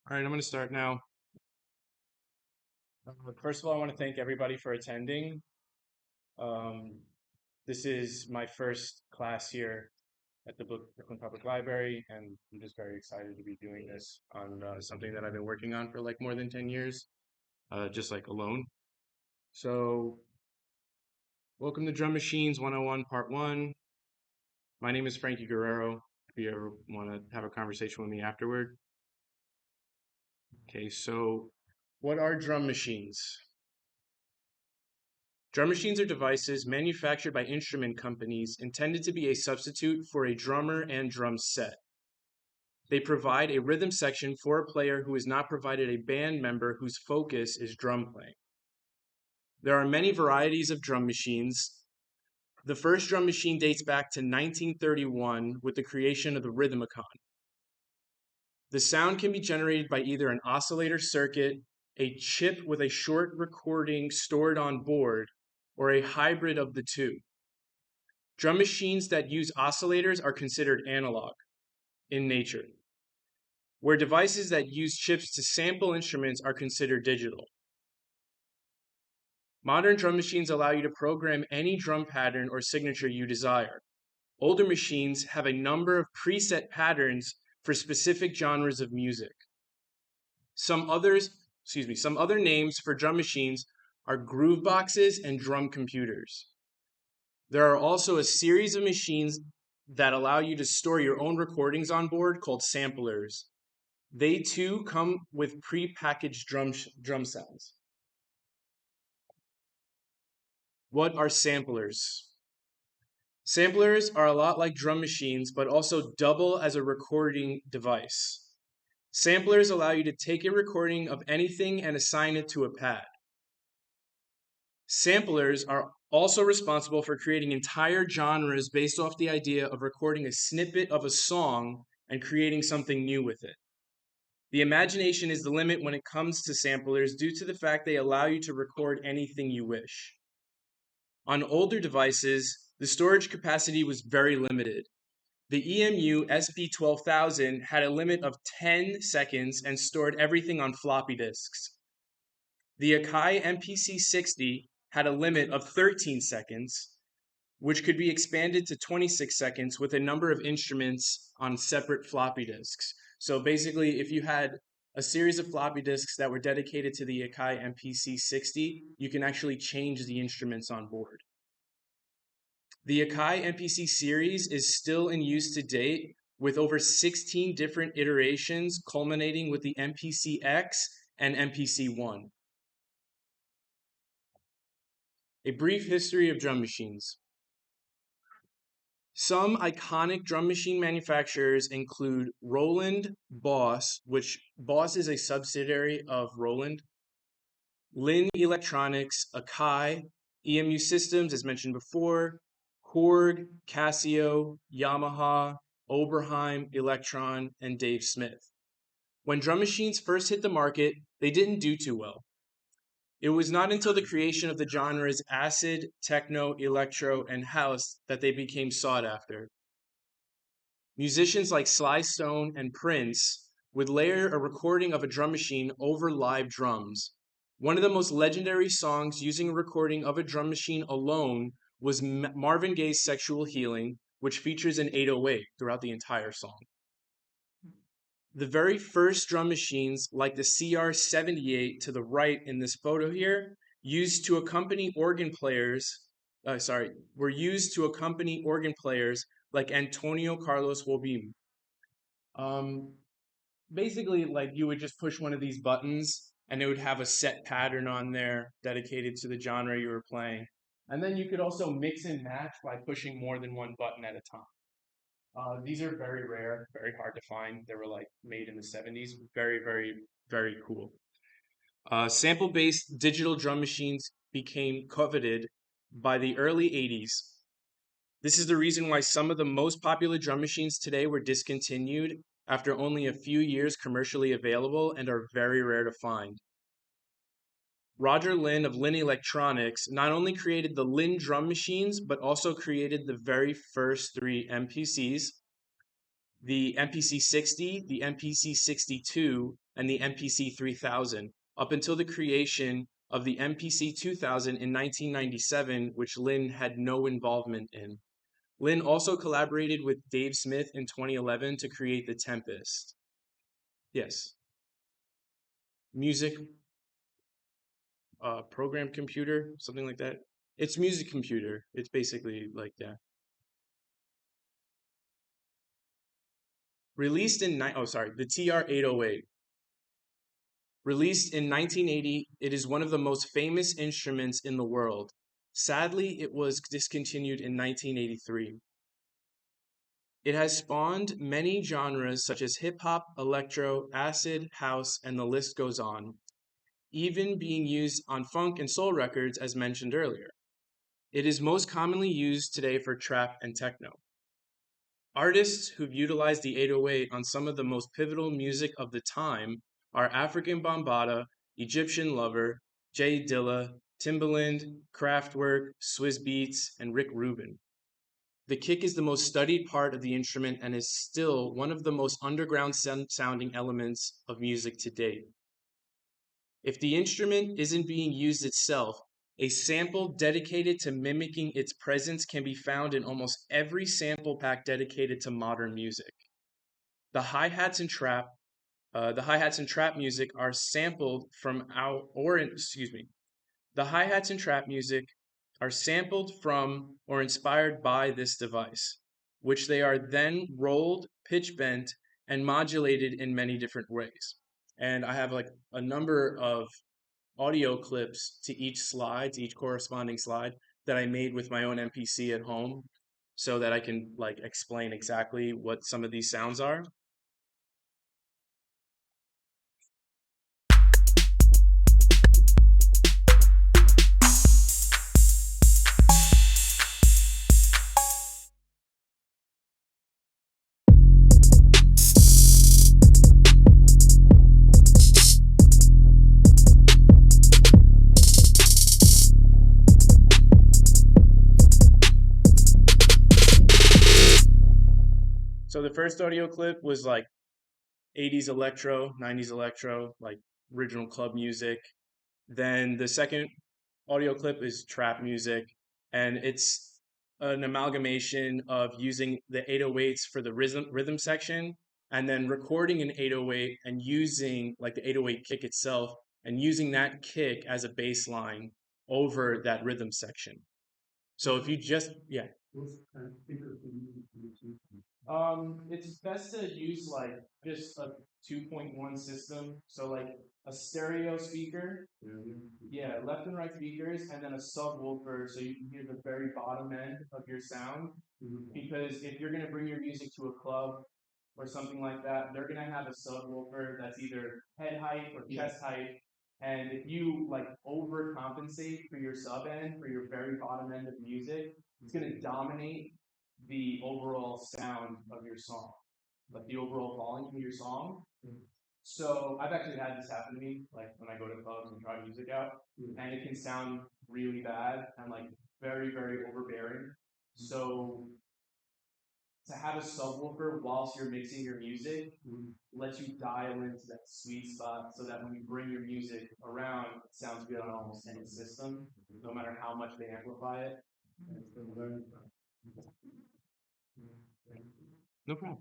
All right, I'm going to start now. First of all, I want to thank everybody for attending. Um, this is my first class here at the Brooklyn Public Library, and I'm just very excited to be doing this on something that I've been working on for like more than 10 years, just like alone. So, welcome to Drum Machines 101 Part 1. My name is Frankie Guerrero, if you ever want to have a conversation with me afterward. Okay, so what are drum machines? Drum machines are devices manufactured by instrument companies intended to be a substitute for a drummer and drum set. They provide a rhythm section for a player who is not provided a band member whose focus is drum playing. There are many varieties of drum machines. The first drum machine dates back to 1931 with the creation of the rhythmicon. The sound can be generated by either an oscillator circuit, a chip with a short recording stored on board, or a hybrid of the two. Drum machines that use oscillators are considered analog in nature, where devices that use chips to sample instruments are considered digital. Modern drum machines allow you to program any drum pattern or signature you desire. Older machines have a number of preset patterns for specific genres of music. Some other names for drum machines are groove boxes and drum computers. There are also a series of machines that allow you to store your own recordings on board called samplers. They too come with pre-packaged drum sounds. What are samplers? Samplers are a lot like drum machines, but also double as a recording device. Samplers allow you to take a recording of anything and assign it to a pad. Samplers are also responsible for creating entire genres based off the idea of recording a snippet of a song and creating something new with it. The imagination is the limit when it comes to samplers due to the fact they allow you to record anything you wish. On older devices, the storage capacity was very limited. The EMU SP12000 had a limit of 10 seconds and stored everything on floppy disks. The Akai MPC60 had a limit of 13 seconds, which could be expanded to 26 seconds with a number of instruments on separate floppy disks. So basically, if you had a series of floppy disks that were dedicated to the Akai MPC60, you can actually change the instruments on board. The Akai MPC series is still in use to date with over 16 different iterations culminating with the MPC-X and MPC-1. A brief history of drum machines. Some iconic drum machine manufacturers include Roland, Boss, which Boss is a subsidiary of Roland, Lin Electronics, Akai, EMU Systems, as mentioned before, Korg, Casio, Yamaha, Oberheim, Electron, and Dave Smith. When drum machines first hit the market, they didn't do too well. It was not until the creation of the genres acid, techno, electro, and house that they became sought after. Musicians like Sly Stone and Prince would layer a recording of a drum machine over live drums. One of the most legendary songs using a recording of a drum machine alone was Marvin Gaye's Sexual Healing, which features an 808 throughout the entire song. The very first drum machines, like the CR78 to the right in this photo here, used to accompany organ players, were used to accompany organ players like Antonio Carlos Jobim. Basically, like you would just push one of these buttons and it would have a set pattern on there dedicated to the genre you were playing. And then you could also mix and match by pushing more than one button at a time. These are very rare, very hard to find. They were like made in the 70s. Very, very, very cool. Sample-based digital drum machines became coveted by the early 80s. This is the reason why some of the most popular drum machines today were discontinued after only a few years commercially available and are very rare to find. Roger Lin of Lin Electronics not only created the Lin drum machines, but also created the very first three MPCs, the MPC 60, the MPC 62, and the MPC 3000, up until the creation of the MPC 2000 in 1997, which Lynn had no involvement in. Lynn also collaborated with Dave Smith in 2011 to create the Tempest. Yes. Music program computer, something like that. It's music computer. It's basically like that. Released in the TR-808. Released in 1980, it is one of the most famous instruments in the world. Sadly, it was discontinued in 1983. It has spawned many genres such as hip hop, electro, acid, house, and the list goes on, even being used on funk and soul records as mentioned earlier. It is most commonly used today for trap and techno. Artists who've utilized the 808 on some of the most pivotal music of the time are African Bambaataa, Egyptian Lover, Jay Dilla, Timbaland, Kraftwerk, Swizz Beatz, and Rick Rubin. The kick is the most studied part of the instrument and is still one of the most underground sounding elements of music to date. If the instrument isn't being used itself, a sample dedicated to mimicking its presence can be found in almost every sample pack dedicated to modern music. The hi-hats and trap music are sampled from the hi-hats and trap music are sampled from or inspired by this device, which they are then rolled, pitch bent, and modulated in many different ways. And I have like a number of audio clips to each corresponding slide that I made with my own MPC at home so that I can like explain exactly what some of these sounds are. So the first audio clip was like 80s electro, 90s electro, like original club music. Then the second audio clip is trap music, and it's an amalgamation of using the 808s for the rhythm section and then recording an 808 and using like the 808 kick itself and using that kick as a bass line over that rhythm section. So if you just, yeah. It's best to use like just a 2.1 system. So like a stereo speaker, yeah, left and right speakers, and then a subwoofer so you can hear the very bottom end of your sound. Because if you're gonna bring your music to a club or something like that, they're gonna have a subwoofer that's either head height or chest height. And if you like overcompensate for your sub end, for your very bottom end of music, it's gonna dominate the overall sound of your song, like the overall volume of your song. So I've actually had this happen to me, like when I go to clubs and try music out, and it can sound really bad and like very, very overbearing. So to have a subwoofer whilst you're mixing your music lets you dial into that sweet spot so that when you bring your music around, it sounds good on almost any system, no matter how much they amplify it. No problem.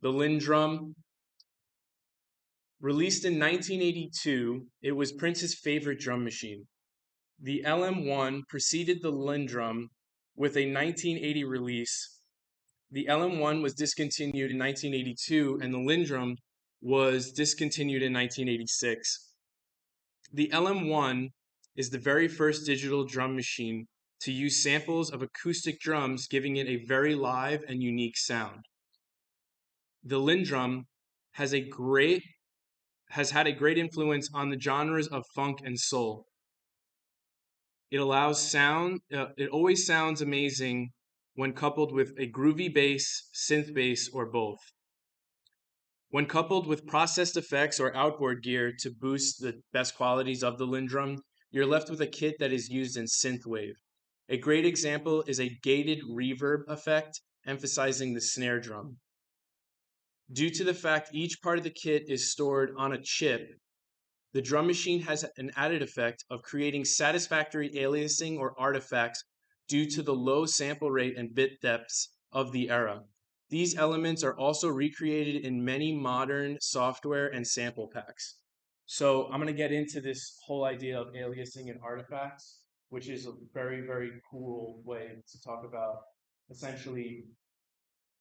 The Lindrum, released in 1982, it was Prince's favorite drum machine. The LM1 preceded the Lindrum with a 1980 release. The LM1 was discontinued in 1982, and the Lindrum was discontinued in 1986. The LM1 is the very first digital drum machine to use samples of acoustic drums, giving it a very live and unique sound. The Lindrum has had a great influence on the genres of funk and soul. It always sounds amazing when coupled with a groovy bass, synth bass, or both. When coupled with processed effects or outboard gear to boost the best qualities of the Lindrum, you're left with a kit that is used in synthwave. A great example is a gated reverb effect emphasizing the snare drum. Due to the fact each part of the kit is stored on a chip, the drum machine has an added effect of creating satisfactory aliasing or artifacts due to the low sample rate and bit depths of the era. These elements are also recreated in many modern software and sample packs. So I'm going to get into this whole idea of aliasing and artifacts, which is a very, very cool way to talk about essentially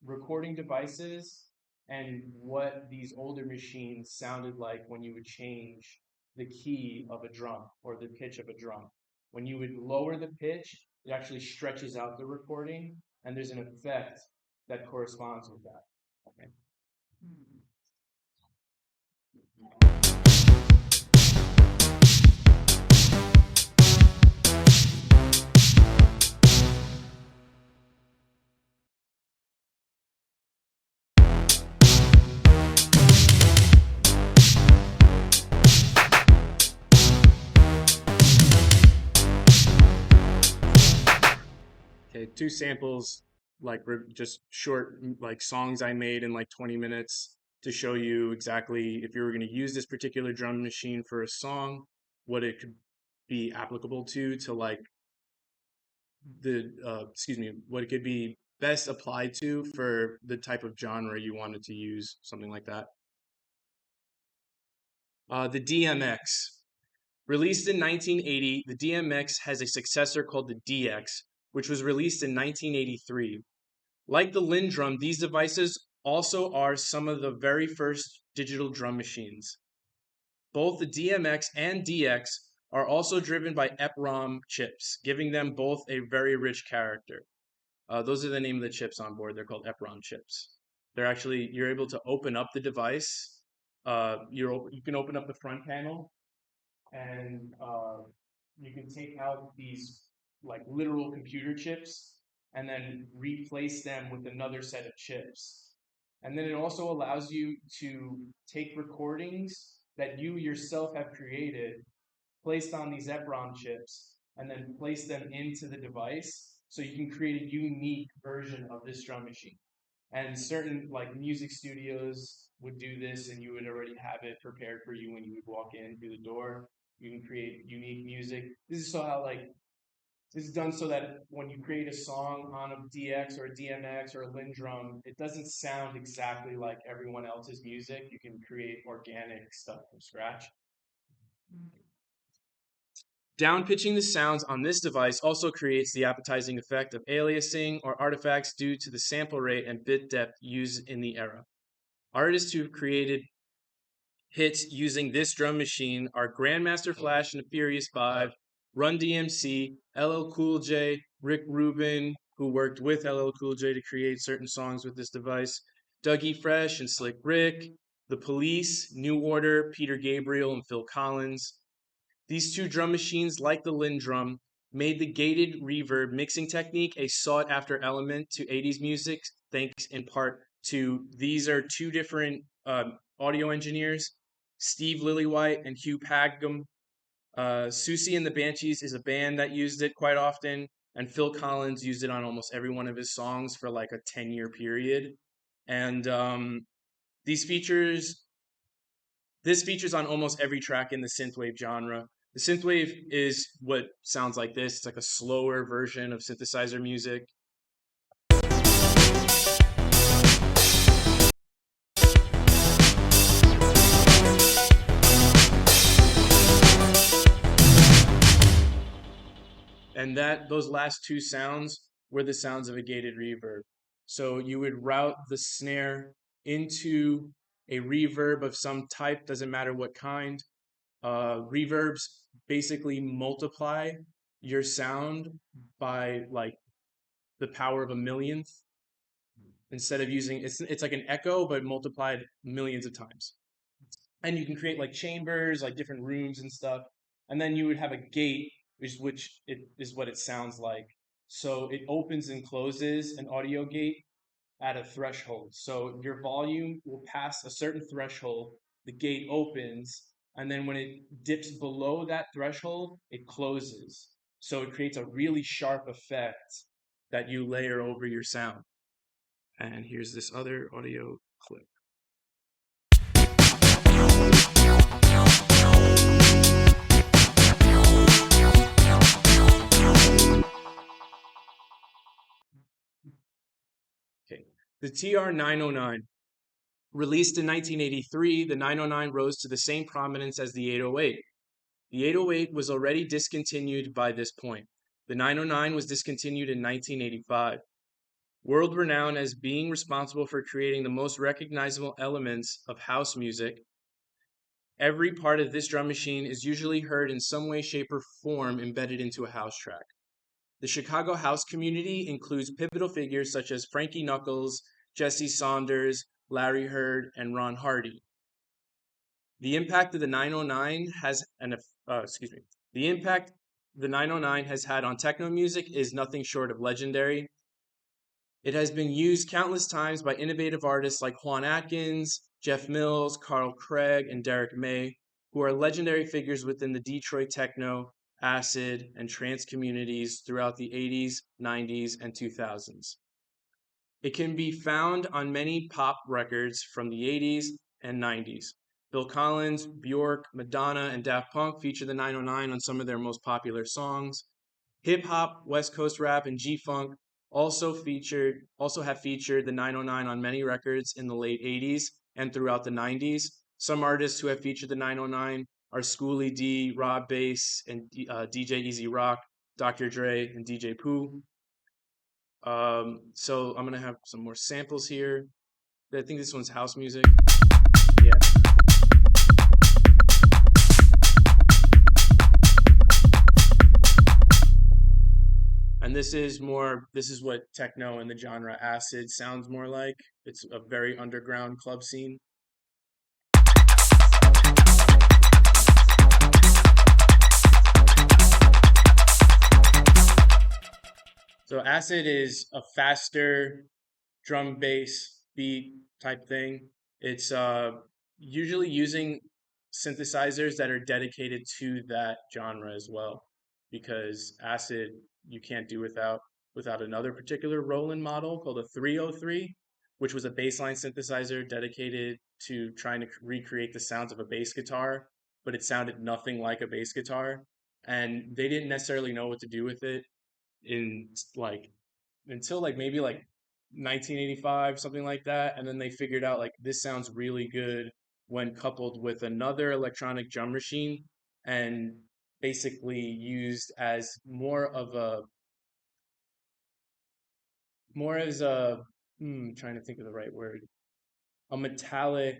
recording devices and what these older machines sounded like when you would change the key of a drum or the pitch of a drum. When you would lower the pitch, it actually stretches out the recording, and there's an effect that corresponds with that. Okay. Okay, two samples, like just short, like songs I made in like 20 minutes to show you exactly if you were going to use this particular drum machine for a song, what it could be applicable to like what it could be best applied to for the type of genre you wanted to use, something like that. The DMX. Released in 1980, the DMX has a successor called the DX, which was released in 1983. Like the Lindrum, these devices also are some of the very first digital drum machines. Both the DMX and DX are also driven by EPROM chips, giving them both a very rich character. Those are the name of the chips on board. They're called EPROM chips. You're able to open up the device. You can open up the front panel and you can take out these like literal computer chips and then replace them with another set of chips. And then it also allows you to take recordings that you yourself have created, placed on these EPROM chips, and then place them into the device so you can create a unique version of this drum machine. And certain like music studios would do this, and you would already have it prepared for you when you would walk in through the door. You can create unique music. This is done so that when you create a song on a DX or a DMX or a Lindrum, it doesn't sound exactly like everyone else's music. You can create organic stuff from scratch. Downpitching the sounds on this device also creates the appetizing effect of aliasing or artifacts due to the sample rate and bit depth used in the era. Artists who created hits using this drum machine are Grandmaster Flash and the Furious Five, Run DMC, LL Cool J, Rick Rubin, who worked with LL Cool J to create certain songs with this device, Dougie Fresh and Slick Rick, The Police, New Order, Peter Gabriel, and Phil Collins. These two drum machines, like the Lindrum, made the gated reverb mixing technique a sought-after element to 80s music, thanks in part to these are two different audio engineers, Steve Lillywhite and Hugh Padgham. Susie and the Banshees is a band that used it quite often, and Phil Collins used it on almost every one of his songs for like a 10-year period. And these features this features on almost every track in the synthwave genre. The synthwave is what sounds like this. It's like a slower version of synthesizer music. And those last two sounds were the sounds of a gated reverb. So you would route the snare into a reverb of some type, doesn't matter what kind. Reverbs basically multiply your sound by like the power of a millionth instead of using it's like an echo but multiplied millions of times. And you can create like chambers, like different rooms and stuff. And then you would have a gate, which it is what it sounds like. So it opens and closes an audio gate at a threshold. So your volume will pass a certain threshold, the gate opens, and then when it dips below that threshold, it closes. So it creates a really sharp effect that you layer over your sound. And here's this other audio clip. The TR-909. Released in 1983, the 909 rose to the same prominence as the 808. The 808 was already discontinued by this point. The 909 was discontinued in 1985. World renowned as being responsible for creating the most recognizable elements of house music, every part of this drum machine is usually heard in some way, shape, or form embedded into a house track. The Chicago house community includes pivotal figures such as Frankie Knuckles, Jesse Saunders, Larry Heard, and Ron Hardy. The impact of the 909 has the impact the 909 has had on techno music is nothing short of legendary. It has been used countless times by innovative artists like Juan Atkins, Jeff Mills, Carl Craig, and Derek May, who are legendary figures within the Detroit techno, acid, and trance communities throughout the 80s, 90s, and 2000s. It can be found on many pop records from the 80s and 90s. Phil Collins, Bjork, Madonna, and Daft Punk feature the 909 on some of their most popular songs. Hip hop, West Coast rap, and G-funk also have featured the 909 on many records in the late 80s and throughout the 90s. Some artists who have featured the 909 are Schoolie D, Rob Bass, and DJ Easy Rock, Dr. Dre, and DJ Pooh. So I'm gonna have some more samples here. I think this one's house music. Yeah. And this is what techno and the genre acid sounds more like. It's a very underground club scene. So acid is a faster drum bass beat type thing. It's usually using synthesizers that are dedicated to that genre as well, because acid you can't do without another particular Roland model called a 303, which was a bassline synthesizer dedicated to trying to recreate the sounds of a bass guitar, but it sounded nothing like a bass guitar, and they didn't necessarily know what to do with it in like until like maybe like 1985, something like that. And then they figured out like this sounds really good when coupled with another electronic drum machine and basically used as more as a trying to think of the right word, a metallic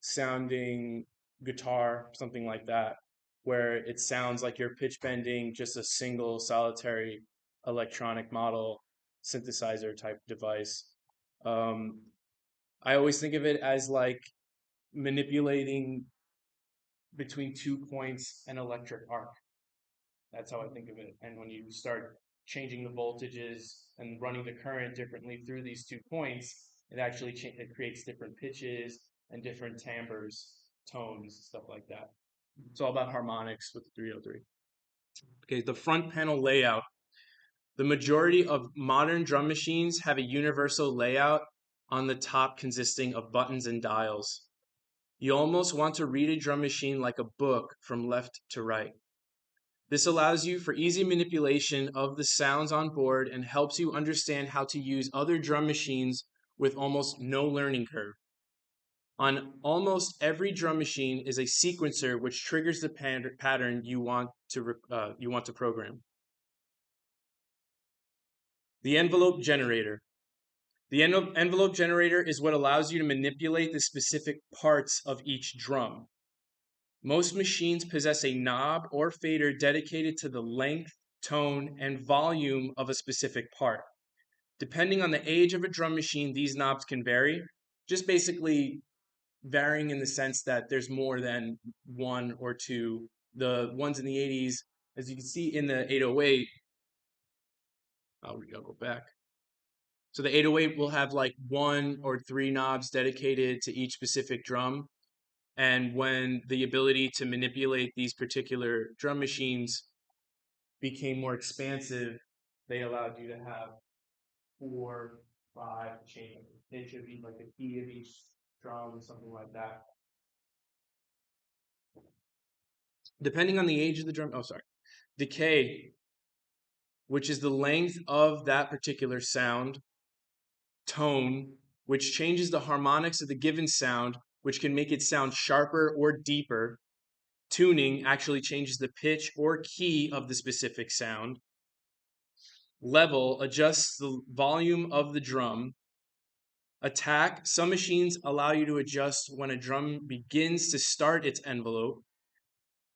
sounding guitar, something like that, where it sounds like you're pitch bending just a single solitary electronic model synthesizer type device. Um, I always think of it as like manipulating between 2 points an electric arc. That's how I think of it. And when you start changing the voltages and running the current differently through these 2 points, it actually it creates different pitches and different timbres, tones, stuff like that. It's all about harmonics with the 303. Okay, the front panel layout. The majority of modern drum machines have a universal layout on the top consisting of buttons and dials. You almost want to read a drum machine like a book from left to right. This allows you for easy manipulation of the sounds on board and helps you understand how to use other drum machines with almost no learning curve. On almost every drum machine is a sequencer which triggers the pattern you want to program. The envelope generator. The envelope generator is what allows you to manipulate the specific parts of each drum. Most machines possess a knob or fader dedicated to the length, tone, and volume of a specific part. Depending on the age of a drum machine, these knobs can vary, just basically varying in the sense that there's more than one or two. The ones in the 80s, as you can see in the 808, I'll go back. So the 808 will have like 1 or 3 knobs dedicated to each specific drum. And when the ability to manipulate these particular drum machines became more expansive, they allowed you to have 4, 5 change pitch of each, like the key of each drum, something like that. Depending on the age of the drum, decay, which is the length of that particular sound, tone, which changes the harmonics of the given sound, which can make it sound sharper or deeper. Tuning actually changes the pitch or key of the specific sound. Level adjusts the volume of the drum. Attack, some machines allow you to adjust when a drum begins to start its envelope.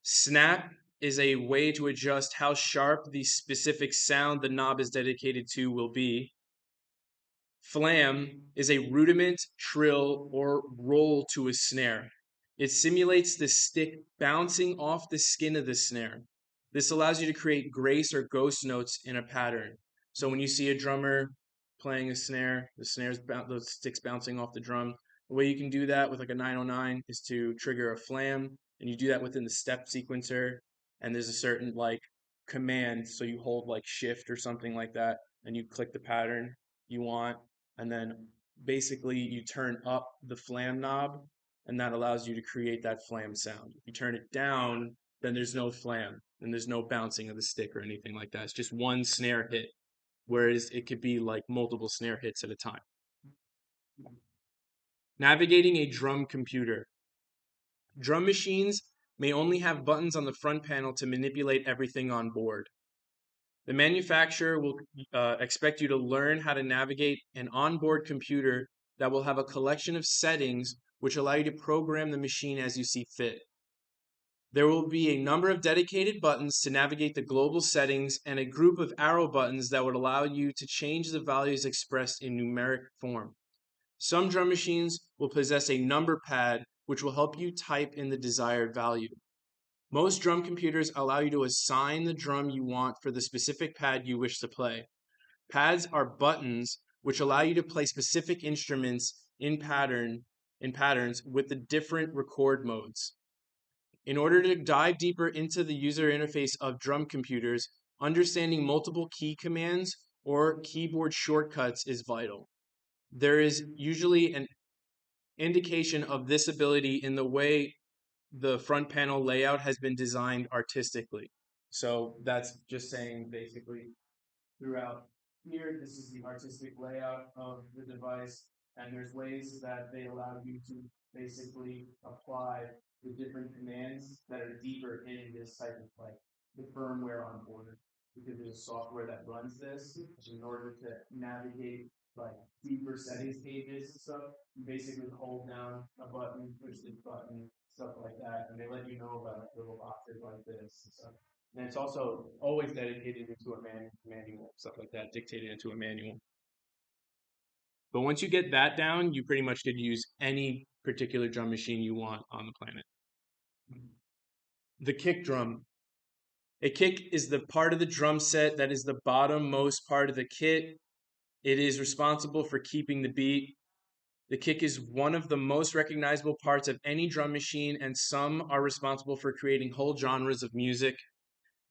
Snap is a way to adjust how sharp the specific sound the knob is dedicated to will be. Flam is a rudiment, trill, or roll to a snare. It simulates the stick bouncing off the skin of the snare. This allows you to create grace or ghost notes in a pattern. So when you see a drummer playing a snare, the stick's bouncing off the drum. The way you can do that with like a 909 is to trigger a flam, and you do that within the step sequencer. And there's a certain like command, so you hold like shift or something like that, and you click the pattern you want, and then basically you turn up the flam knob, and that allows you to create that flam sound. If you turn it down, then there's no flam and there's no bouncing of the stick or anything like that. It's just one snare hit, whereas it could be like multiple snare hits at a time. Navigating a drum computer. Drum machines may only have buttons on the front panel to manipulate everything on board. The manufacturer will expect you to learn how to navigate an onboard computer that will have a collection of settings which allow you to program the machine as you see fit. There will be a number of dedicated buttons to navigate the global settings and a group of arrow buttons that would allow you to change the values expressed in numeric form. Some drum machines will possess a number pad which will help you type in the desired value. Most drum computers allow you to assign the drum you want for the specific pad you wish to play. Pads are buttons which allow you to play specific instruments in patterns with the different record modes. In order to dive deeper into the user interface of drum computers, understanding multiple key commands or keyboard shortcuts is vital. There is usually an indication of this ability in the way the front panel layout has been designed artistically. So that's just saying basically throughout here, this is the artistic layout of the device, and there's ways that they allow you to basically apply the different commands that are deeper in this type of like the firmware on board, because there's software that runs this in order to navigate like deeper settings pages and stuff. You basically hold down a button, push this button, stuff like that, and they let you know about like little boxes like this and stuff. And it's also always dedicated into a manual, stuff like that, dictated into a manual. But once you get that down, you pretty much could use any particular drum machine you want on the planet. The kick drum. A kick is the part of the drum set that is the bottom-most part of the kit. It is responsible for keeping the beat. The kick is one of the most recognizable parts of any drum machine, and some are responsible for creating whole genres of music.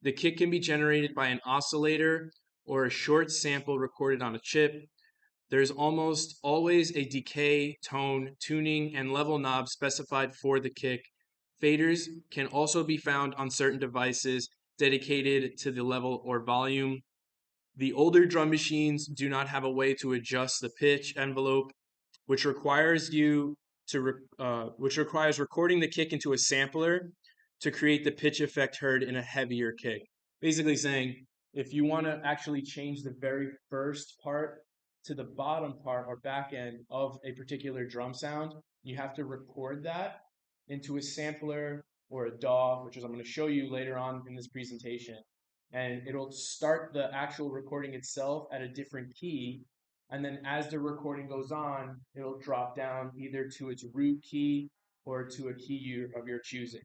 The kick can be generated by an oscillator or a short sample recorded on a chip. There's almost always a decay, tone, tuning, and level knob specified for the kick. Faders can also be found on certain devices dedicated to the level or volume. The older drum machines do not have a way to adjust the pitch envelope, which requires recording the kick into a sampler to create the pitch effect heard in a heavier kick. Basically saying, if you want to actually change the very first part to the bottom part or back end of a particular drum sound, you have to record that into a sampler or a DAW, which is I'm going to show you later on in this presentation. And it'll start the actual recording itself at a different key. And then as the recording goes on, it'll drop down either to its root key or to a key of your choosing.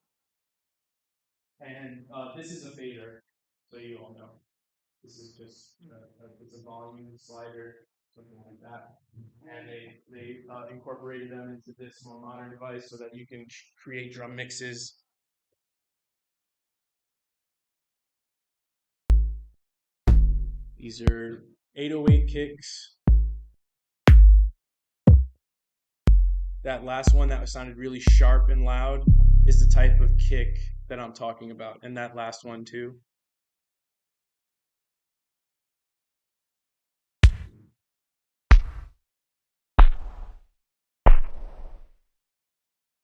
And this is a fader, so you all know. This is just it's a volume slider, something like that. And they incorporated them into this more modern device so that you can create drum mixes. These are 808 kicks. That last one that sounded really sharp and loud is the type of kick that I'm talking about, and that last one too.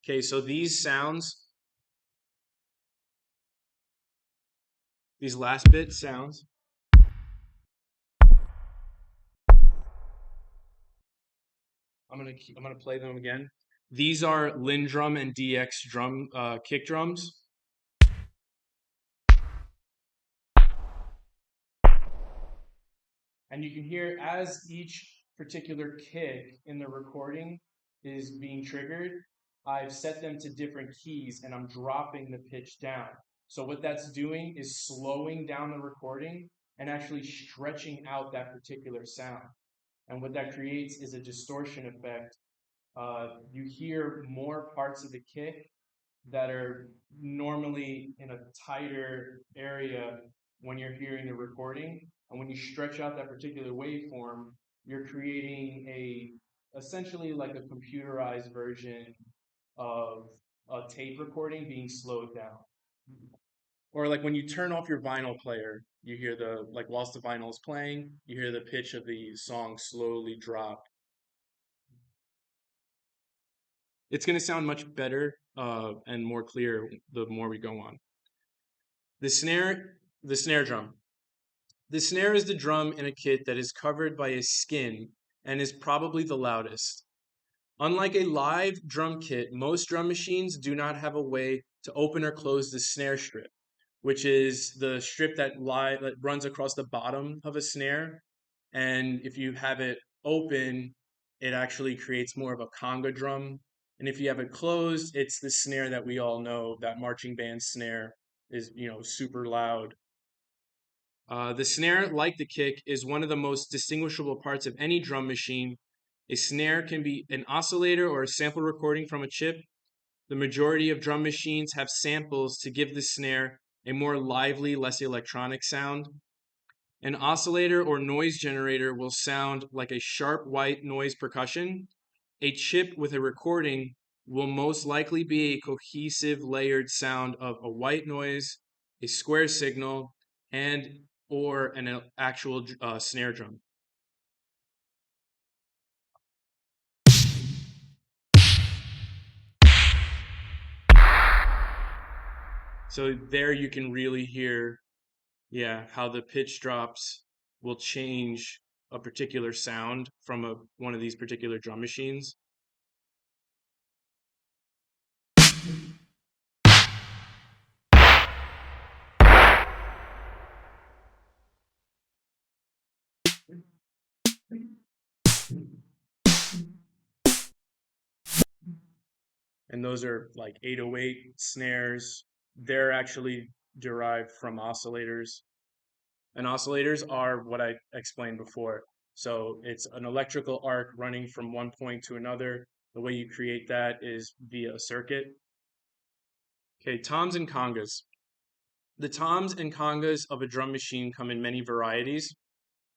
Okay, so these sounds, these last bit sounds, I'm gonna play them again. These are Lindrum and DX drum kick drums. And you can hear as each particular kick in the recording is being triggered, I've set them to different keys and I'm dropping the pitch down. So what that's doing is slowing down the recording and actually stretching out that particular sound. And what that creates is a distortion effect. You hear more parts of the kick that are normally in a tighter area when you're hearing the recording. And when you stretch out that particular waveform, you're creating essentially like a computerized version of a tape recording being slowed down. Or like when you turn off your vinyl player, you hear like whilst the vinyl is playing, you hear the pitch of the song slowly drop. It's going to sound much better and more clear the more we go on. The snare drum. The snare is the drum in a kit that is covered by a skin and is probably the loudest. Unlike a live drum kit, most drum machines do not have a way to open or close the snare strip, which is the strip that runs across the bottom of a snare. And if you have it open, it actually creates more of a conga drum. And if you have it closed, it's the snare that we all know, that marching band snare is, super loud. The snare, like the kick, is one of the most distinguishable parts of any drum machine. A snare can be an oscillator or a sample recording from a chip. The majority of drum machines have samples to give the snare a more lively, less electronic sound. An oscillator or noise generator will sound like a sharp white noise percussion. A chip with a recording will most likely be a cohesive layered sound of a white noise, a square signal, and or an actual snare drum. So there you can really hear, how the pitch drops will change a particular sound from one of these particular drum machines. And those are like 808 snares. They're actually derived from oscillators. And oscillators are what I explained before. So it's an electrical arc running from one point to another. The way you create that is via a circuit. Okay, toms and congas. The toms and congas of a drum machine come in many varieties.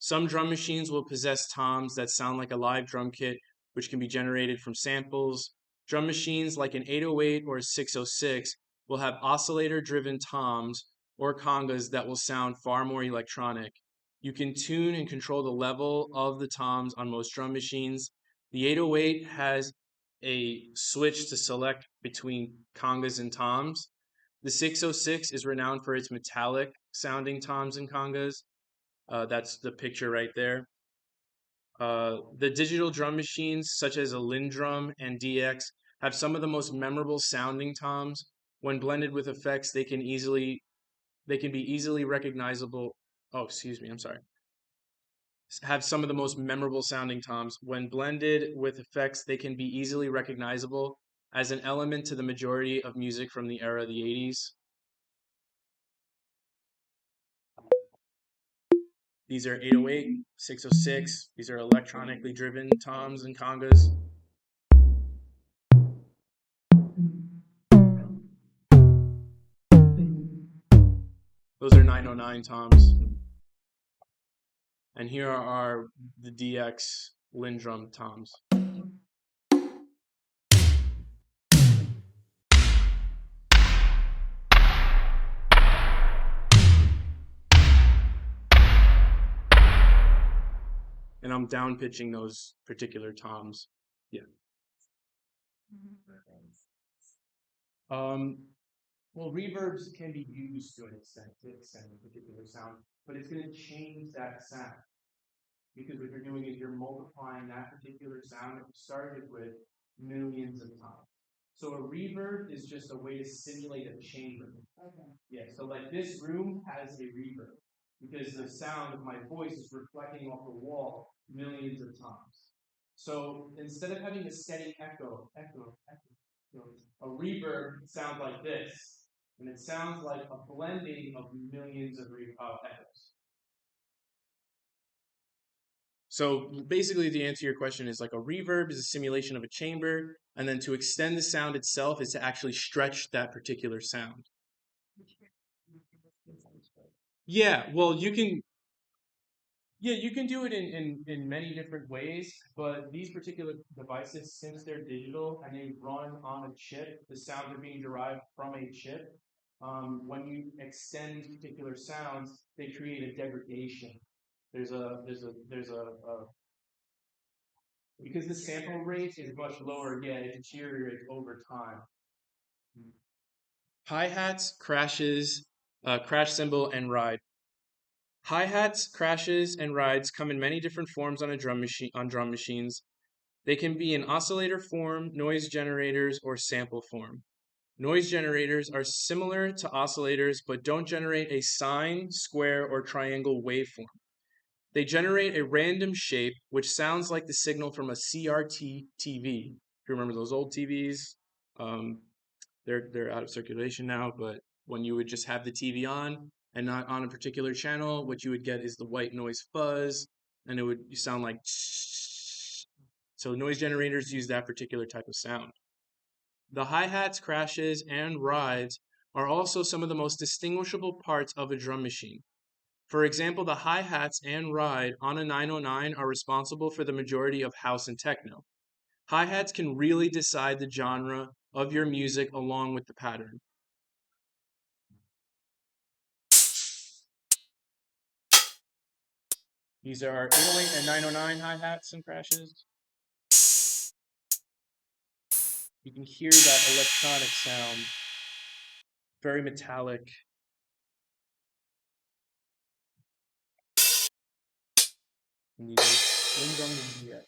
Some drum machines will possess toms that sound like a live drum kit, which can be generated from samples. Drum machines like an 808 or a 606 will have oscillator-driven toms or congas that will sound far more electronic. You can tune and control the level of the toms on most drum machines. The 808 has a switch to select between congas and toms. The 606 is renowned for its metallic sounding toms and congas. That's the picture right there. The digital drum machines, such as a Lindrum and DX, have some of the most memorable sounding toms. When blended with effects, they can be easily recognizable. Oh, excuse me, I'm sorry. Have some of the most memorable sounding toms. When blended with effects, they can be easily recognizable as an element to the majority of music from the era of the 80s. These are 808, 606. These are electronically driven toms and congas. Those are 909 toms. And here are the DX Lindrum toms. And I'm down pitching those particular toms. Yeah. Um, well, reverbs can be used to an extent to extend a particular sound, but it's going to change that sound because what you're doing is you're multiplying that particular sound that you started with millions of times. So a reverb is just a way to simulate a chamber. Okay. Yeah, so like this room has a reverb because the sound of my voice is reflecting off the wall millions of times. So instead of having a steady echo, a reverb sounds like this, and it sounds like a blending of millions of echoes. So basically, the answer to your question is like a reverb is a simulation of a chamber, and then to extend the sound itself is to actually stretch that particular sound. Yeah, well, you can do it in many different ways, but these particular devices, since they're digital and they run on a chip, the sounds are being derived from a chip. When you extend particular sounds, they create a degradation. There's a because the sample rate is much lower, yeah, it deteriorates over time. Hi-hats, crashes, crash cymbal, and ride. Hi-hats, crashes, and rides come in many different forms on drum machines. They can be in oscillator form, noise generators, or sample form. Noise generators are similar to oscillators but don't generate a sine, square, or triangle waveform. They generate a random shape which sounds like the signal from a CRT TV. If you remember those old TVs, um, they're out of circulation now, but when you would just have the TV on and not on a particular channel, what you would get is the white noise fuzz, and it would sound like. So noise generators use that particular type of sound. The hi-hats, crashes, and rides are also some of the most distinguishable parts of a drum machine. For example, the hi-hats and ride on a 909 are responsible for the majority of house and techno. Hi-hats can really decide the genre of your music along with the pattern. These are our 808 and 909 hi-hats and crashes. You can hear that electronic sound, very metallic. And these are Wind Drum and DX.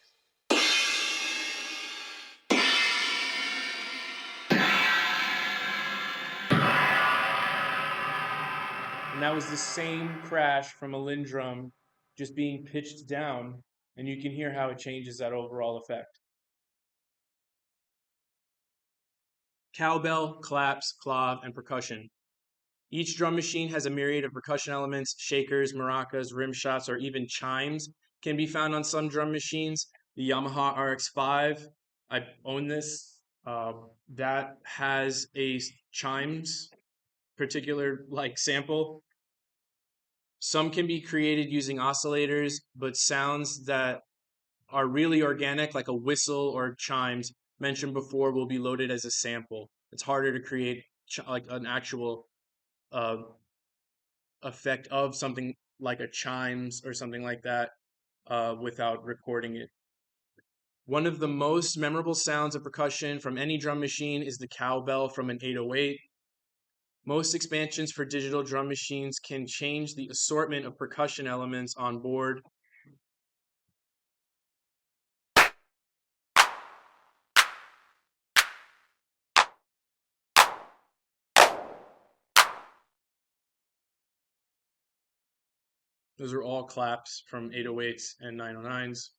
And that was the same crash from a Lindrum just being pitched down, and you can hear how it changes that overall effect. Cowbell, claps, clav, and percussion. Each drum machine has a myriad of percussion elements. Shakers, maracas, rim shots, or even chimes can be found on some drum machines. The Yamaha RX-5, I own this. That has a chimes particular like sample. Some can be created using oscillators, but sounds that are really organic, like a whistle or chimes mentioned before, will be loaded as a sample. It's harder to create like an actual uh, effect of something like a chimes or something like that without recording it. One of the most memorable sounds of percussion from any drum machine is the cowbell from an 808. Most expansions for digital drum machines can change the assortment of percussion elements on board. Those are all claps from 808s and 909s.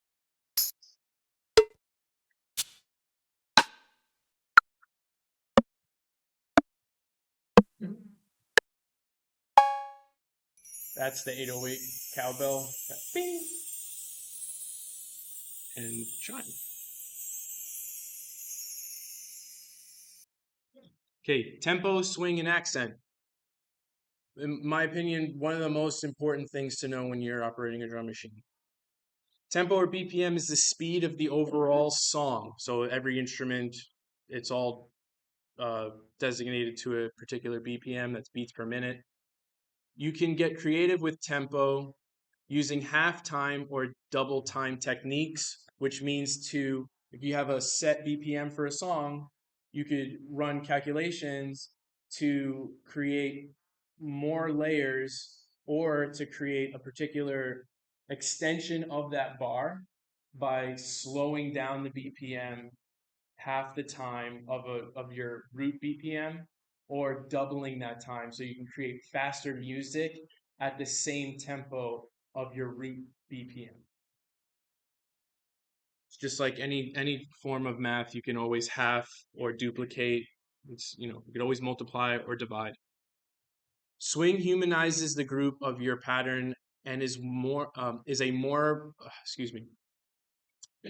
That's the 808 cowbell. Bing! And chime. Okay, tempo, swing, and accent. In my opinion, one of the most important things to know when you're operating a drum machine. Tempo or BPM is the speed of the overall song. So every instrument, it's all designated to a particular BPM, that's beats per minute. You can get creative with tempo using half time or double time techniques, which means if you have a set BPM for a song, you could run calculations to create more layers or to create a particular extension of that bar by slowing down the BPM half the time of your root BPM or doubling that time so you can create faster music at the same tempo of your root BPM. It's just like any form of math, you can always half or duplicate. It's, you can always multiply or divide. Swing humanizes the group of your pattern and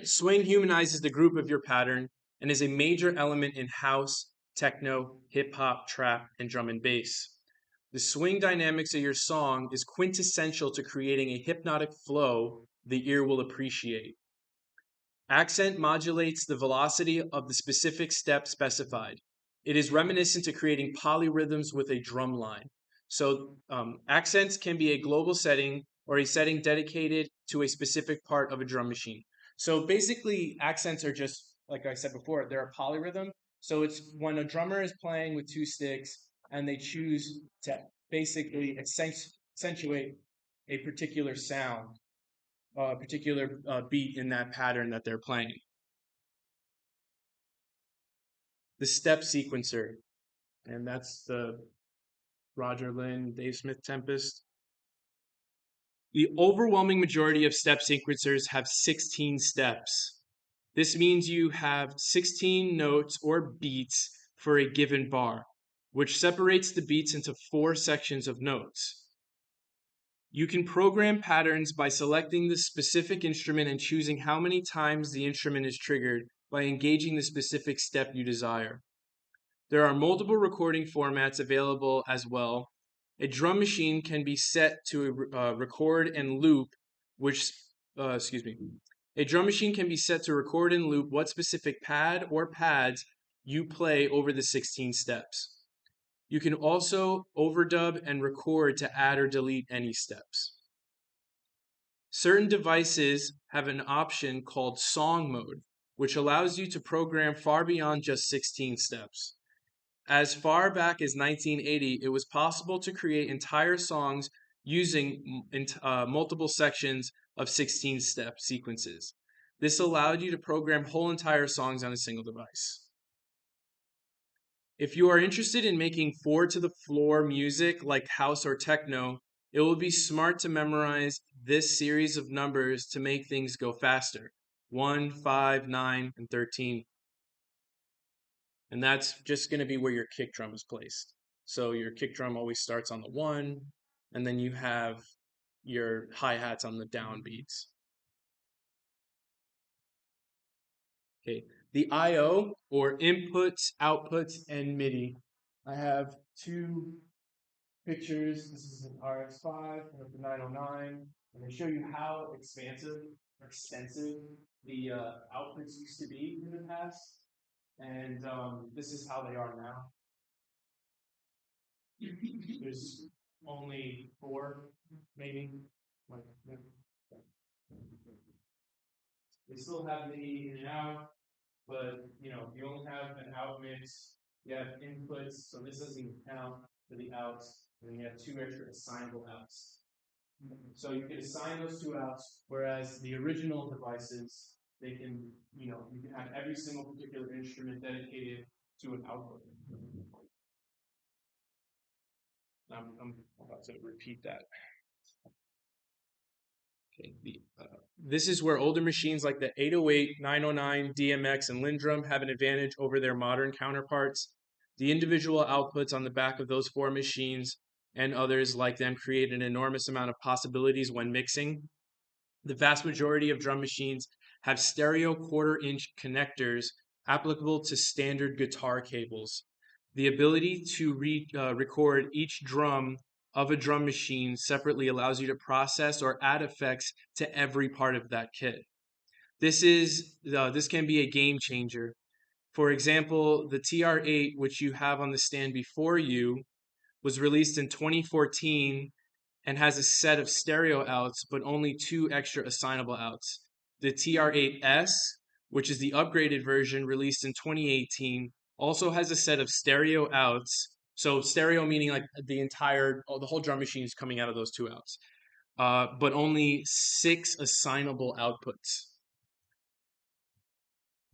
Swing humanizes the group of your pattern and is a major element in house, techno, hip hop, trap, and drum and bass. The swing dynamics of your song is quintessential to creating a hypnotic flow the ear will appreciate. Accent modulates the velocity of the specific step specified. It is reminiscent to creating polyrhythms with a drum line. So accents can be a global setting or a setting dedicated to a specific part of a drum machine. So basically, accents are just, like I said before, they're a polyrhythm. So it's when a drummer is playing with two sticks and they choose to basically accentuate a particular sound, a particular beat in that pattern that they're playing. The step sequencer, and that's the Roger Lynn, Dave Smith Tempest. The overwhelming majority of step sequencers have 16 steps. This means you have 16 notes or beats for a given bar, which separates the beats into 4 sections of notes. You can program patterns by selecting the specific instrument and choosing how many times the instrument is triggered by engaging the specific step you desire. There are multiple recording formats available as well. A drum machine can be set to record and loop, A drum machine can be set to record and loop what specific pad or pads you play over the 16 steps. You can also overdub and record to add or delete any steps. Certain devices have an option called song mode, which allows you to program far beyond just 16 steps. As far back as 1980, it was possible to create entire songs using multiple sections of 16-step sequences. This allowed you to program whole entire songs on a single device. If you are interested in making 4-to-the-floor music like house or techno, it will be smart to memorize this series of numbers to make things go faster. 1, 5, 9, and 13. And that's just going to be where your kick drum is placed. So your kick drum always starts on the 1, and then you have your hi-hats on the downbeats. Okay, the I/O, or inputs, outputs, and MIDI. I have 2 pictures. This is an RX-5 and the 909, and they show you how extensive the outputs used to be in the past, and this is how they are now. There's only 4, maybe. They still have the in and out, but you only have an out mix. You have inputs, so this doesn't even count for the outs. And then you have 2 extra assignable outs. So you can assign those 2 outs, whereas the original devices, they can, you can have every single particular instrument dedicated to an output. I'm about to repeat that. Okay, this is where older machines like the 808, 909, DMX, and Lindrum have an advantage over their modern counterparts. The individual outputs on the back of those 4 machines and others like them create an enormous amount of possibilities when mixing. The vast majority of drum machines have stereo quarter-inch connectors applicable to standard guitar cables. The ability to record each drum of a drum machine separately allows you to process or add effects to every part of that kit. This can be a game changer. For example, the TR-8, which you have on the stand before you, was released in 2014 and has a set of stereo outs, but only 2 extra assignable outs. The TR-8S, which is the upgraded version released in 2018, Also has a set of stereo outs. So stereo meaning like the whole drum machine is coming out of those two outs. But only 6 assignable outputs.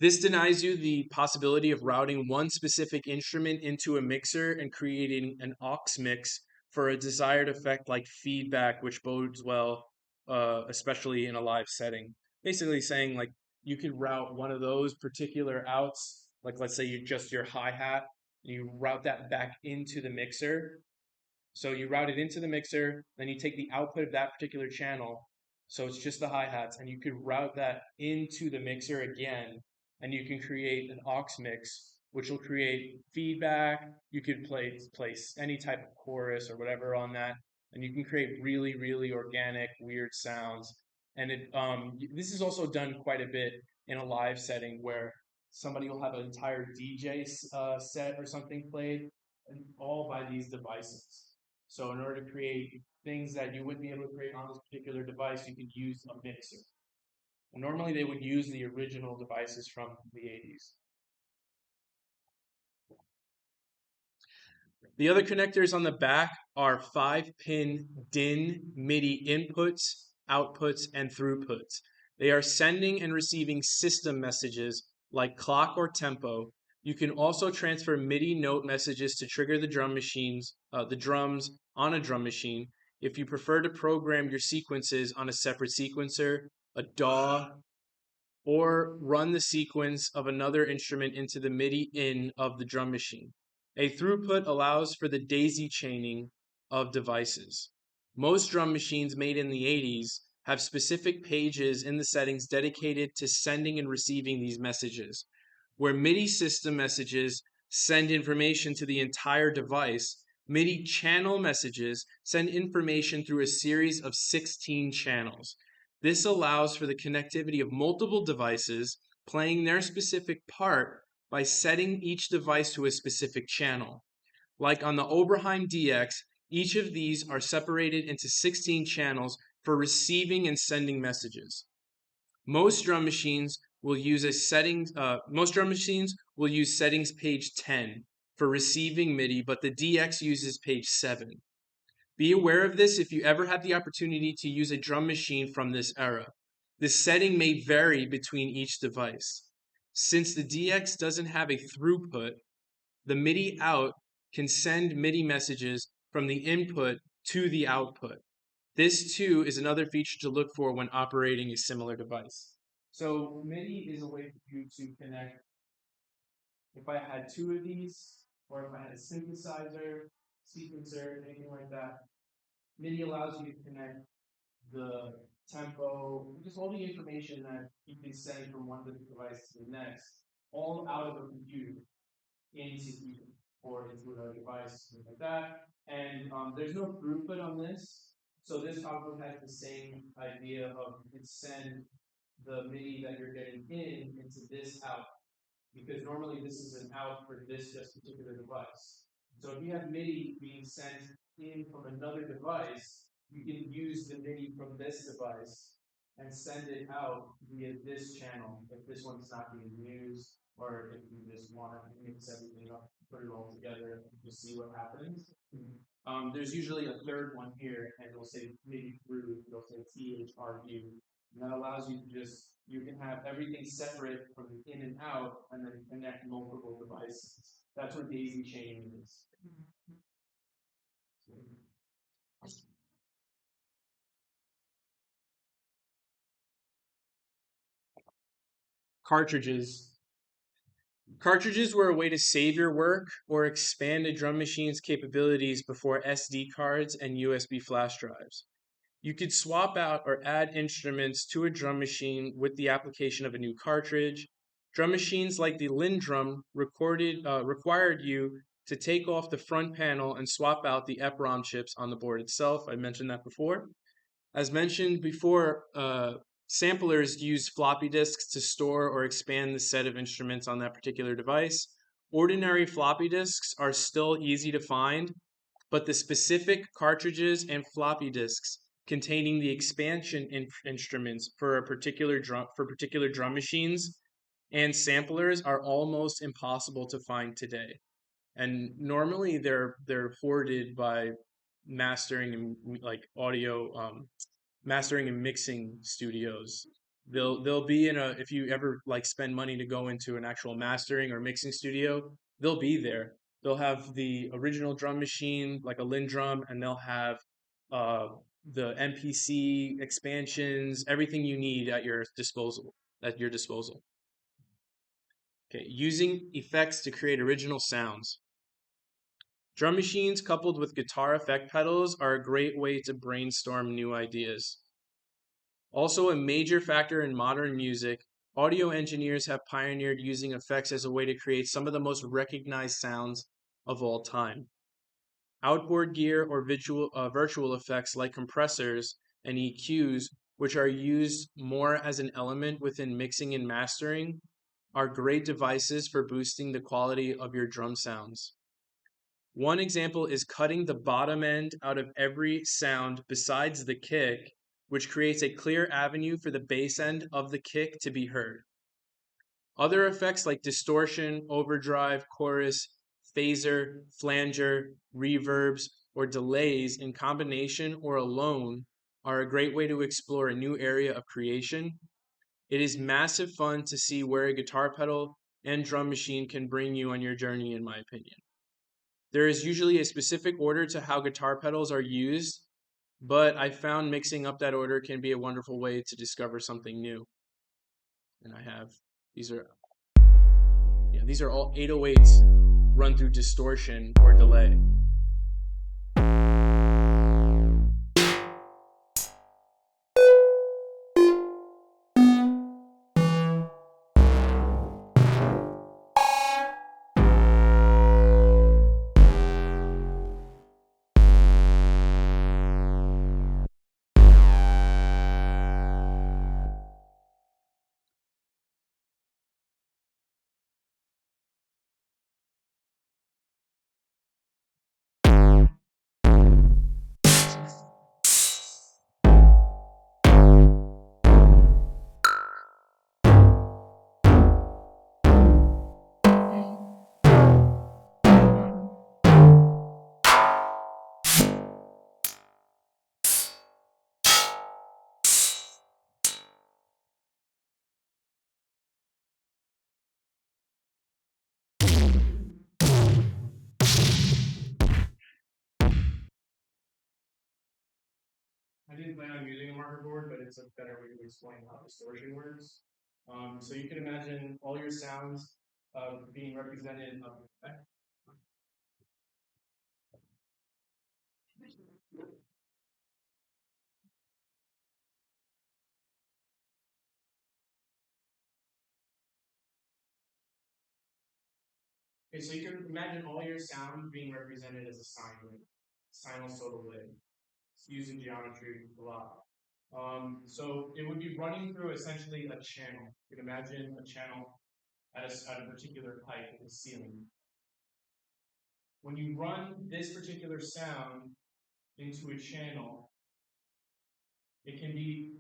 This denies you the possibility of routing one specific instrument into a mixer and creating an aux mix for a desired effect like feedback, which bodes well, especially in a live setting. Basically saying like you could route one of those particular outs, like let's say you just your hi-hat, and you route that back into the mixer. So you route it into the mixer, then you take the output of that particular channel, so it's just the hi-hats, and you could route that into the mixer again, and you can create an aux mix, which will create feedback. You could place any type of chorus or whatever on that, and you can create really, really organic, weird sounds. And this is also done quite a bit in a live setting where somebody will have an entire DJ set or something played, and all by these devices. So in order to create things that you wouldn't be able to create on this particular device, you could use a mixer. And normally they would use the original devices from the 80s. The other connectors on the back are 5-pin DIN MIDI inputs, outputs, and throughputs. They are sending and receiving system messages like clock or tempo. You can also transfer MIDI note messages to trigger the the drums on a drum machine. If you prefer to program your sequences on a separate sequencer, a DAW, or run the sequence of another instrument into the MIDI in of the drum machine. A throughput allows for the daisy chaining of devices. Most drum machines made in the 80s have specific pages in the settings dedicated to sending and receiving these messages. Where MIDI system messages send information to the entire device, MIDI channel messages send information through a series of 16 channels. This allows for the connectivity of multiple devices playing their specific part by setting each device to a specific channel. Like on the Oberheim DX, each of these are separated into 16 channels for receiving and sending messages. Most drum machines will use settings page 10 for receiving MIDI, but the DX uses page 7. Be aware of this if you ever have the opportunity to use a drum machine from this era. The setting may vary between each device. Since the DX doesn't have a throughput, the MIDI out can send MIDI messages from the input to the output. This too is another feature to look for when operating a similar device. So MIDI is a way for you to connect. If I had two of these, or if I had a synthesizer, sequencer, anything like that, MIDI allows you to connect the tempo, just all the information that you can send from one device to the next, all out of a computer into Eden or into another device, something like that. And there's no throughput on this. So this output has the same idea of you can send the MIDI that you're getting in into this out, because normally this is an out for this just particular device. So if you have MIDI being sent in from another device, you can use the MIDI from this device and send it out via this channel if this one's not being used, or if you just want to mix everything up, put it all together, and just see what happens. There's usually a third one here, and it'll say MIDI through, it'll say THRU. And that allows you to you can have everything separate from the in and out, and then connect multiple devices. That's what daisy chaining is. Cartridges. Cartridges were a way to save your work or expand a drum machine's capabilities before SD cards and USB flash drives. You could swap out or add instruments to a drum machine with the application of a new cartridge. Drum machines like the Lindrum required you to take off the front panel and swap out the EPROM chips on the board itself. I mentioned that before. As mentioned before, samplers use floppy disks to store or expand the set of instruments on that particular device. Ordinary floppy disks are still easy to find, but the specific cartridges and floppy disks containing the expansion instruments for particular drum machines and samplers are almost impossible to find today. And normally they're hoarded by mastering and like audio mastering and mixing studios. They'll be in a, if you ever like spend money to go into an actual mastering or mixing studio, they'll be there. They'll have the original drum machine, like a Lin drum, and they'll have uh, the MPC expansions, everything you need at your disposal. At your disposal. Okay, using effects to create original sounds. Drum machines coupled with guitar effect pedals are a great way to brainstorm new ideas. Also, a major factor in modern music, audio engineers have pioneered using effects as a way to create some of the most recognized sounds of all time. Outboard gear or virtual effects like compressors and EQs, which are used more as an element within mixing and mastering, are great devices for boosting the quality of your drum sounds. One example is cutting the bottom end out of every sound besides the kick, which creates a clear avenue for the bass end of the kick to be heard. Other effects like distortion, overdrive, chorus, phaser, flanger, reverbs, or delays in combination or alone are a great way to explore a new area of creation. It is massive fun to see where a guitar pedal and drum machine can bring you on your journey, in my opinion. There is usually a specific order to how guitar pedals are used, but I found mixing up that order can be a wonderful way to discover something new. And I have, these are, yeah, these are all 808s run through distortion or delay. I didn't plan on using a marker board, but it's a better way to explain how distortion works. So you can imagine all your sounds being represented. Okay, so you can imagine all your sound being represented as a sine wave, sinusoidal wave, using geometry a lot. So it would be running through essentially a channel. You can imagine a channel at a particular height of the ceiling. When you run this particular sound into a channel, it can be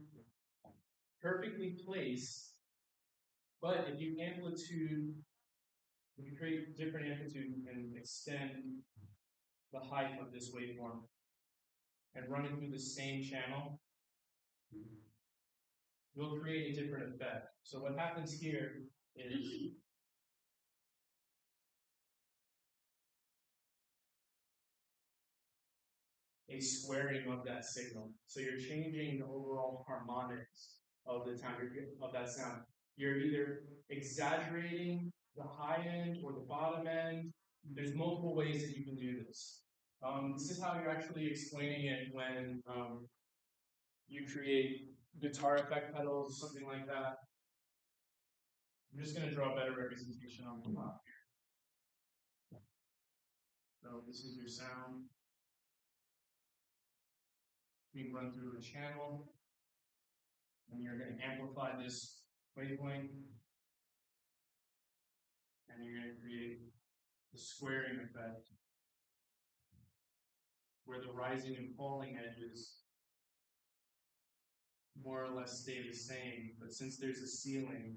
perfectly placed, but if you amplitude, if you create different amplitude and extend the height of this waveform and run it through the same channel, you'll create a different effect. So what happens here is a squaring of that signal. So you're changing the overall harmonics of the time of that sound. You're either exaggerating the high end or the bottom end. There's multiple ways that you can do this. This is how you're actually explaining it when you create guitar effect pedals, something like that. I'm just going to draw a better representation on the top. So this is your sound being run through a channel, and you're going to amplify this wavelength, and you're going to create the squaring effect, where the rising and falling edges more or less stay the same, but since there's a ceiling,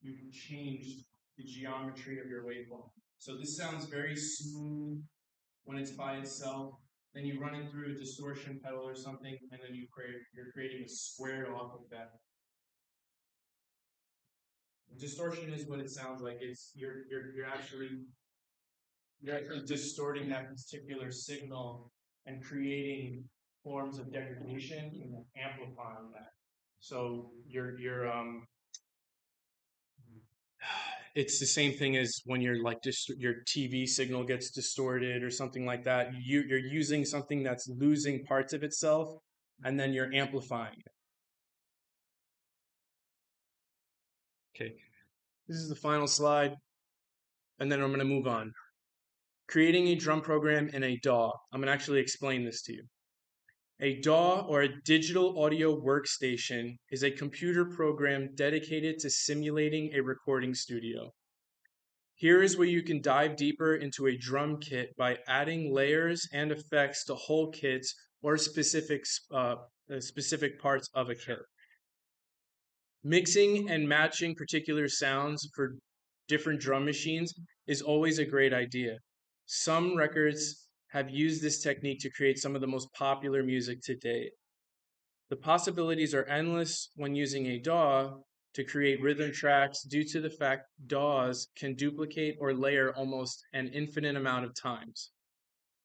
you've changed the geometry of your waveform. So this sounds very smooth when it's by itself. Then you run it through a distortion pedal or something, and then you're creating a squared off effect. Distortion is what it sounds like. It's you're actually distorting that particular signal and creating forms of degradation and amplifying that. So it's the same thing as when you're like your TV signal gets distorted or something like that. You're using something that's losing parts of itself, and then you're amplifying it. Okay, this is the final slide, and then I'm going to move on. Creating a drum program in a DAW. I'm going to actually explain this to you. A DAW, or a digital audio workstation, is a computer program dedicated to simulating a recording studio. Here is where you can dive deeper into a drum kit by adding layers and effects to whole kits or specific parts of a kit. Mixing and matching particular sounds for different drum machines is always a great idea. Some records have used this technique to create some of the most popular music to date. The possibilities are endless when using a DAW to create rhythm tracks due to the fact DAWs can duplicate or layer almost an infinite amount of times.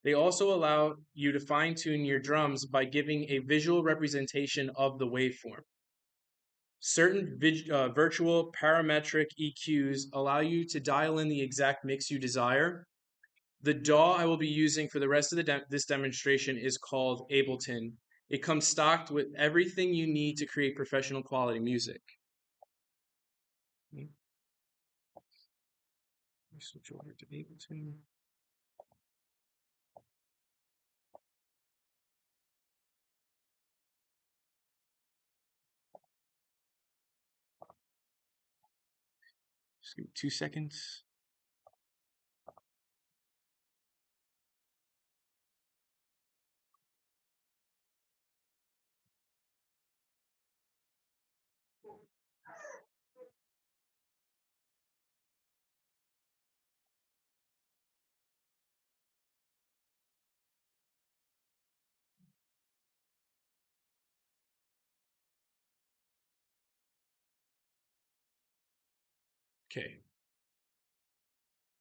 They also allow you to fine-tune your drums by giving a visual representation of the waveform. Certain virtual parametric EQs allow you to dial in the exact mix you desire. The DAW I will be using for the rest of this demonstration is called Ableton. It comes stocked with everything you need to create professional quality music. Let me switch over to Ableton. Just give me 2 seconds. Okay.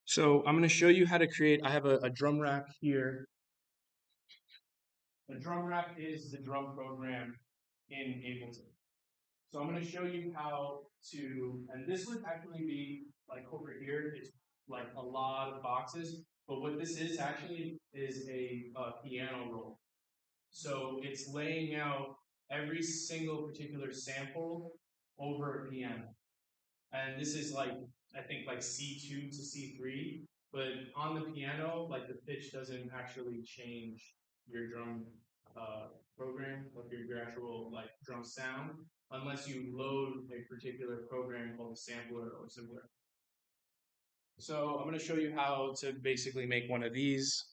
So I'm going to show you how to create. I have a drum rack here. A drum rack is the drum program in Ableton. So I'm going to show you how to, and this would actually be like over here, it's like a lot of boxes, but what this is actually is a piano roll. So it's laying out every single particular sample over a piano. And this is like, I think like C2 to C3, but on the piano, like the pitch doesn't actually change your drum program, like your actual like drum sound, unless you load a particular program called a sampler or similar. So I'm going to show you how to basically make one of these.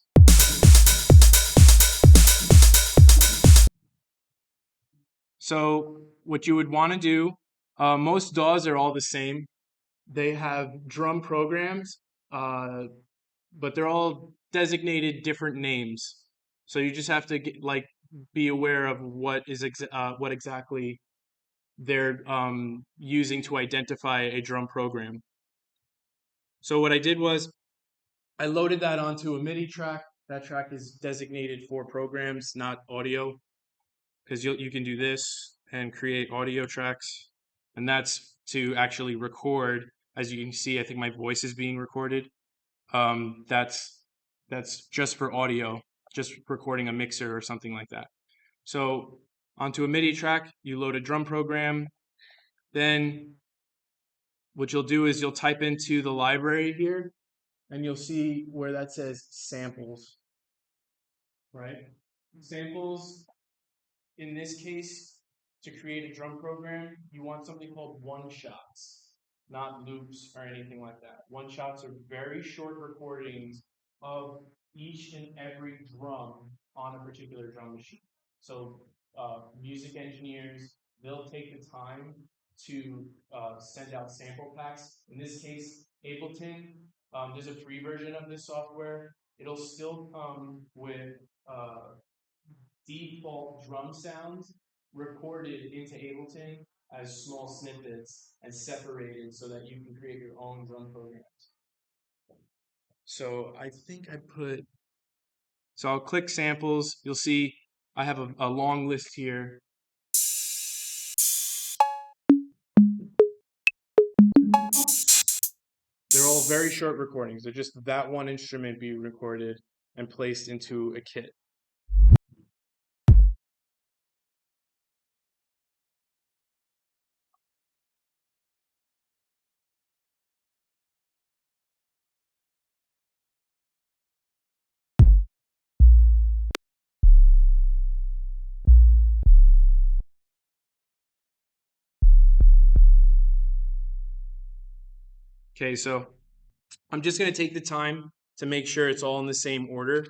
So what you would want to do, most DAWs are all the same. They have drum programs, but they're all designated different names. So you just have to be aware of what exactly they're using to identify a drum program. So what I did was I loaded that onto a MIDI track. That track is designated for programs, not audio, because you can do this and create audio tracks, and that's to actually record. As you can see, I think my voice is being recorded. That's just for audio, just recording a mixer or something like that. So onto a MIDI track, you load a drum program. Then what you'll do is you'll type into the library here, and you'll see where that says samples, right? Samples, in this case, to create a drum program, you want something called one-shots, not loops or anything like that. One-shots are very short recordings of each and every drum on a particular drum machine. So music engineers, they'll take the time to send out sample packs. In this case, Ableton. There's a free version of this software. It'll still come with default drum sounds recorded into Ableton as small snippets and separated so that you can create your own drum programs. So I think I put, so I'll click samples. You'll see I have a long list here. They're all very short recordings. They're just that one instrument being recorded and placed into a kit. Okay, so I'm just going to take the time to make sure it's all in the same order.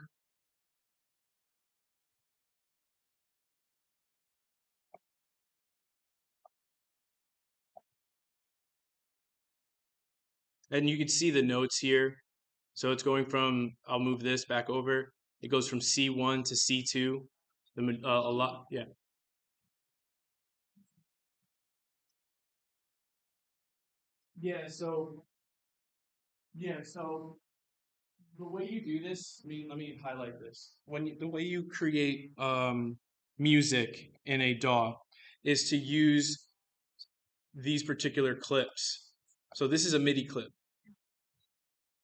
And you can see the notes here. So it's going from, I'll move this back over. It goes from C1 to C2. A lot, yeah. So the way you do this, let me highlight this. The way you create music in a DAW is to use these particular clips. So this is a MIDI clip.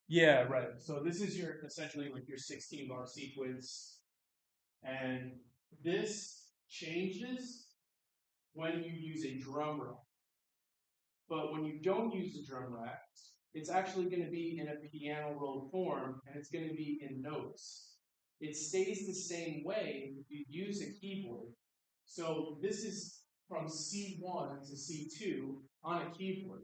Yeah, right. So this is your essentially like your 16 bar sequence, and this changes when you use a drum rack. But when you don't use a drum rack, it's actually going to be in a piano roll form, and it's going to be in notes. It stays the same way if you use a keyboard. So this is from C1 to C2 on a keyboard.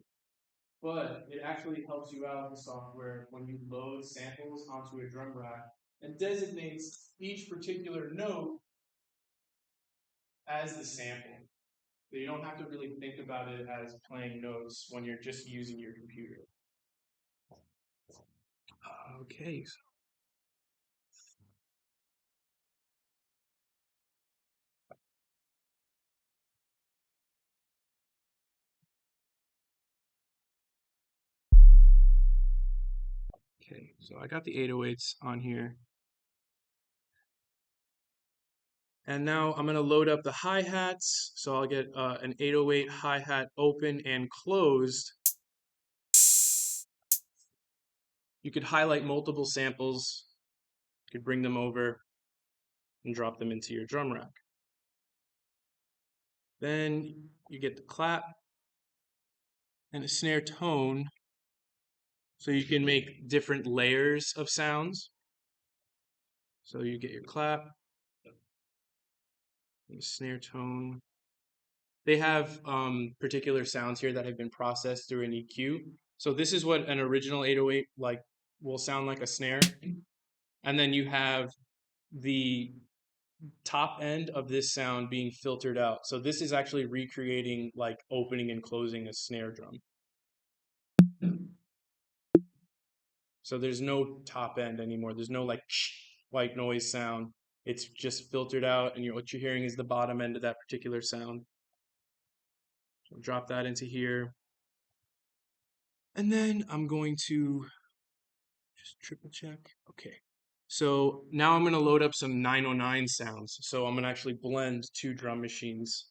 But it actually helps you out in the software when you load samples onto a drum rack and designates each particular note as the sample. So you don't have to really think about it as playing notes when you're just using your computer. Okay. Okay, so I got the 808s on here. And now I'm going to load up the hi-hats. So I'll get an 808 hi-hat open and closed. You could highlight multiple samples. You could bring them over and drop them into your drum rack. Then you get the clap and a snare tone. So you can make different layers of sounds. So you get your clap, and snare tone. They have particular sounds here that have been processed through an EQ. So this is what an original 808 like will sound like a snare. And then you have the top end of this sound being filtered out. So this is actually recreating like opening and closing a snare drum. So there's no top end anymore. There's no like white noise sound. It's just filtered out, and what you're hearing is the bottom end of that particular sound. So drop that into here. And then I'm going to just triple check. Okay. So now I'm going to load up some 909 sounds. So I'm going to actually blend two drum machines.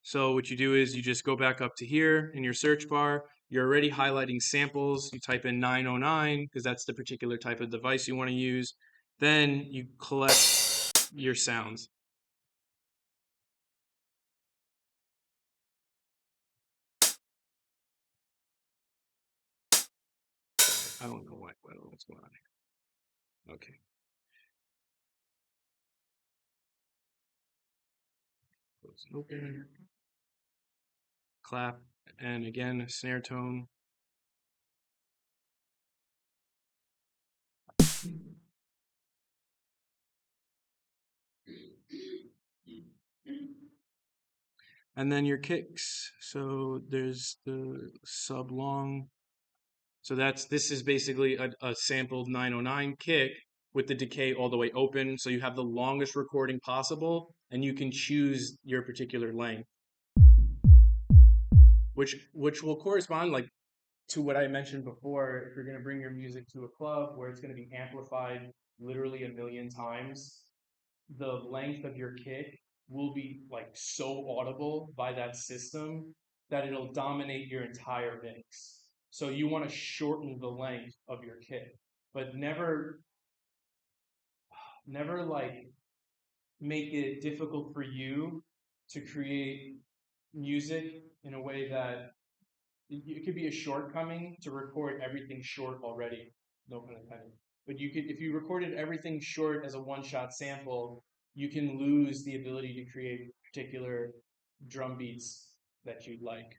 So what you do is you just go back up to here in your search bar. You're already highlighting samples. You type in 909 because that's the particular type of device you want to use. Then you collect your sounds. I don't know what's going on here. Okay. Close and open. Clap. And again, snare tone. And then your kicks. So there's the sub long. So this is basically a sampled 909 kick with the decay all the way open. So you have the longest recording possible, and you can choose your particular length, which will correspond like to what I mentioned before. If you're going to bring your music to a club where it's going to be amplified literally a million times, the length of your kick will be like so audible by that system that it'll dominate your entire mix. So you want to shorten the length of your kick, but never like make it difficult for you to create music in a way that it could be a shortcoming to record everything short already, no pun intended. But you could, if you recorded everything short as a one-shot sample, you can lose the ability to create particular drum beats that you'd like.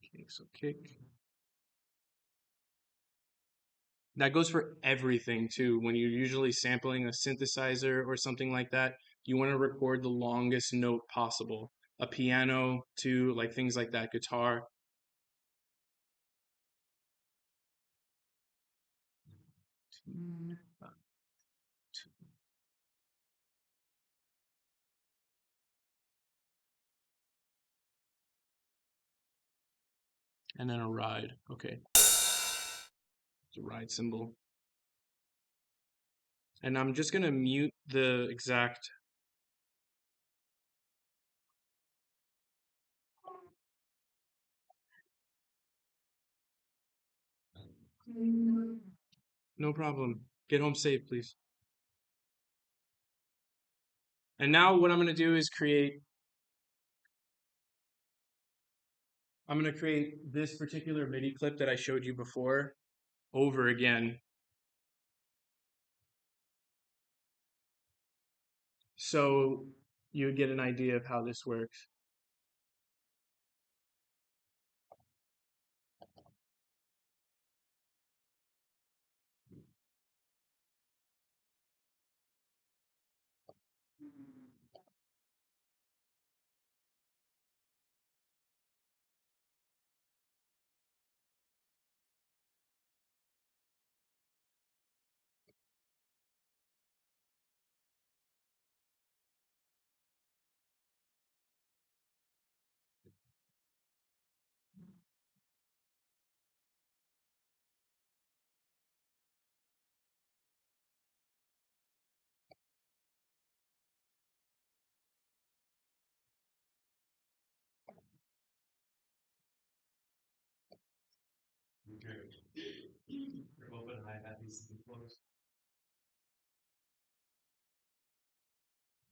Okay, so kick. That goes for everything too. When you're usually sampling a synthesizer or something like that, you want to record the longest note possible. A piano too, like things like that, guitar. And then a ride. Okay, it's a ride symbol. And I'm just gonna mute the exact. No problem. Get home safe, please. And now what I'm gonna do is I'm gonna create this particular MIDI clip that I showed you before over again. So you get an idea of how this works.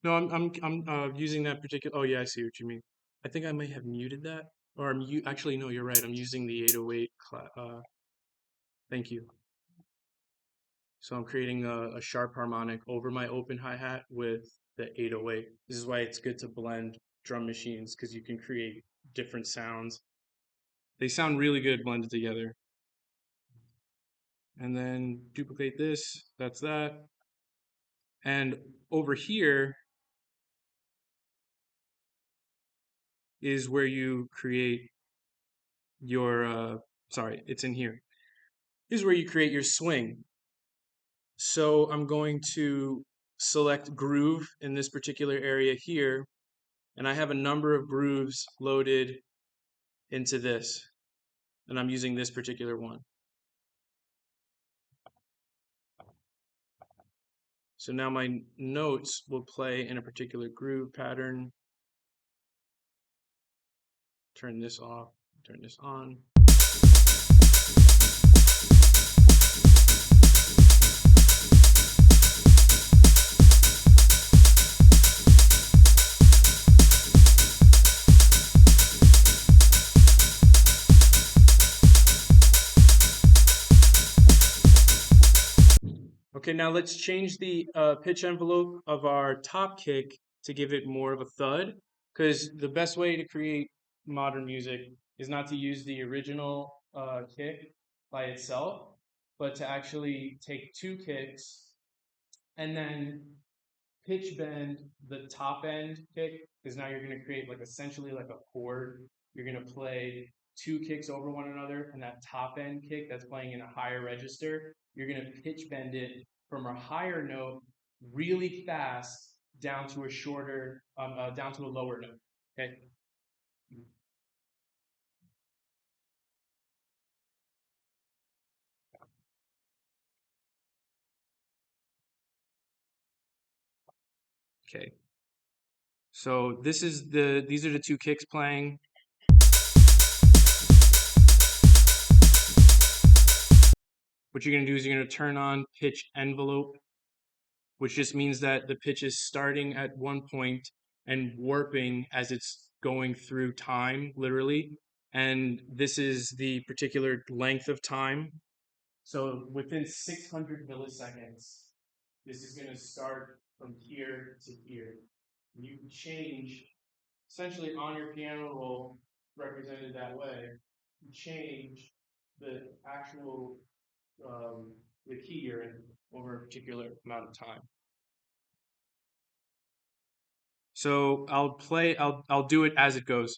No, I'm using that particular. Oh yeah, I see what you mean. I think I may have muted that, or actually no, you're right. I'm using the 808. Thank you. So I'm creating a sharp harmonic over my open hi-hat with the 808. This is why it's good to blend drum machines because you can create different sounds. They sound really good blended together. And then duplicate this, that's that. And over here is where you create your, sorry, it's in here. This is where you create your swing. So I'm going to select groove in this particular area here, and I have a number of grooves loaded into this, and I'm using this particular one. So now my notes will play in a particular groove pattern. Turn this off, turn this on. Okay, now let's change the pitch envelope of our top kick to give it more of a thud, because the best way to create modern music is not to use the original kick by itself, but to actually take two kicks and then pitch bend the top end kick, because now you're going to create like essentially like a chord. You're going to play two kicks over one another, and that top end kick that's playing in a higher register, you're going to pitch bend it from a higher note really fast down to a shorter, down to a lower note. Okay. Okay. So these are the two kicks playing. What you're going to do is you're going to turn on pitch envelope, which just means that the pitch is starting at one point and warping as it's going through time, literally. And this is the particular length of time. So within 600 milliseconds, this is going to start from here to here. You change, essentially on your piano roll, represented that way, you change the actual the key you're in over a particular amount of time. So I'll do it as it goes.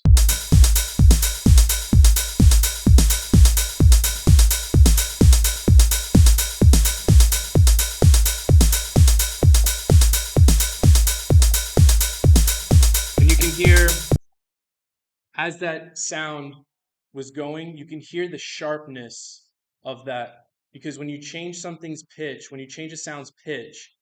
And you can hear, as that sound was going, you can hear the sharpness of that. Because when you change something's pitch, when you change a sound's pitch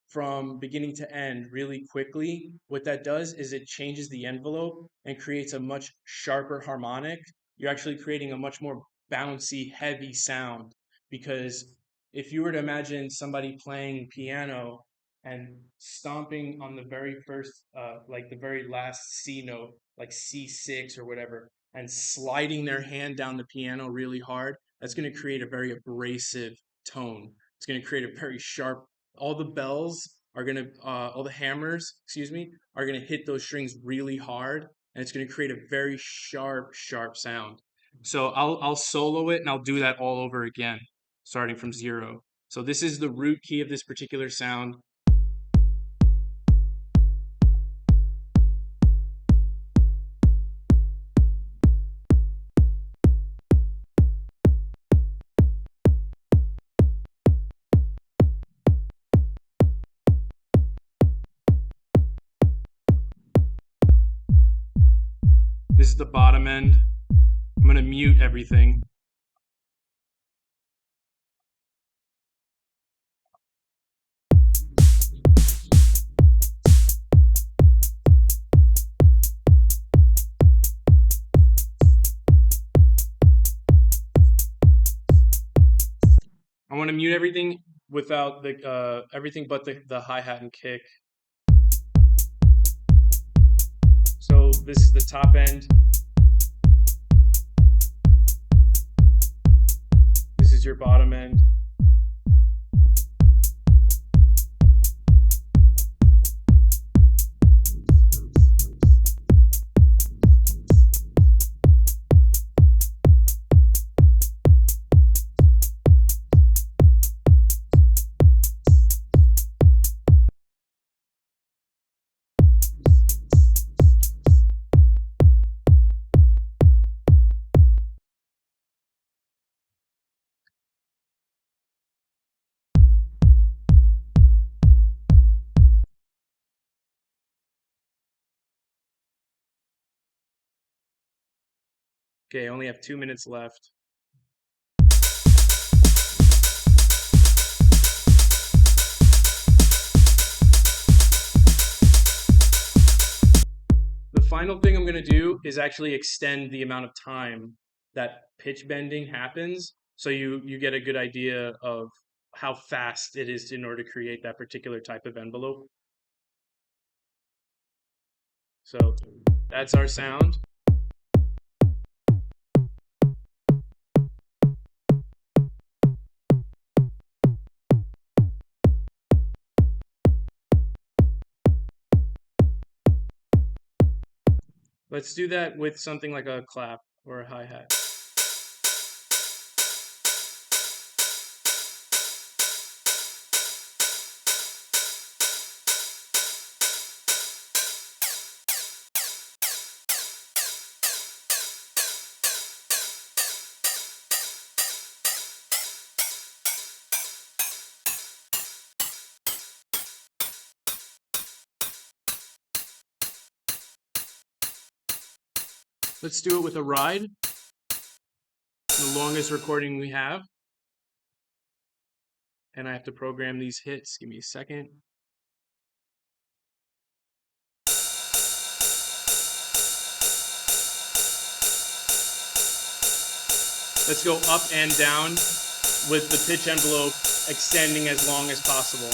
from beginning to end really quickly, what that does is it changes the envelope and creates a much sharper harmonic. You're actually creating a much more bouncy, heavy sound. Because if you were to imagine somebody playing piano and stomping on the very first, like the very last C note, like C6 or whatever, and sliding their hand down the piano really hard, that's going to create a very abrasive tone. It's going to create a very sharp. All the bells are going to, all the hammers, excuse me, are going to hit those strings really hard, and it's going to create a very sharp, sharp sound. So I'll solo it and I'll do that all over again, starting from 0. So this is the root key of this particular sound. This is the bottom end. I'm going to mute everything. I want to mute everything without the everything but the hi-hat and kick. So this is the top end. This is your bottom end. Okay, I only have 2 minutes left. The final thing I'm going to do is actually extend the amount of time that pitch bending happens, so you get a good idea of how fast it is in order to create that particular type of envelope. So that's our sound. Let's do that with something like a clap or a hi-hat. Let's do it with a ride. The longest recording we have. And I have to program these hits. Give me a second. Let's go up and down with the pitch envelope extending as long as possible.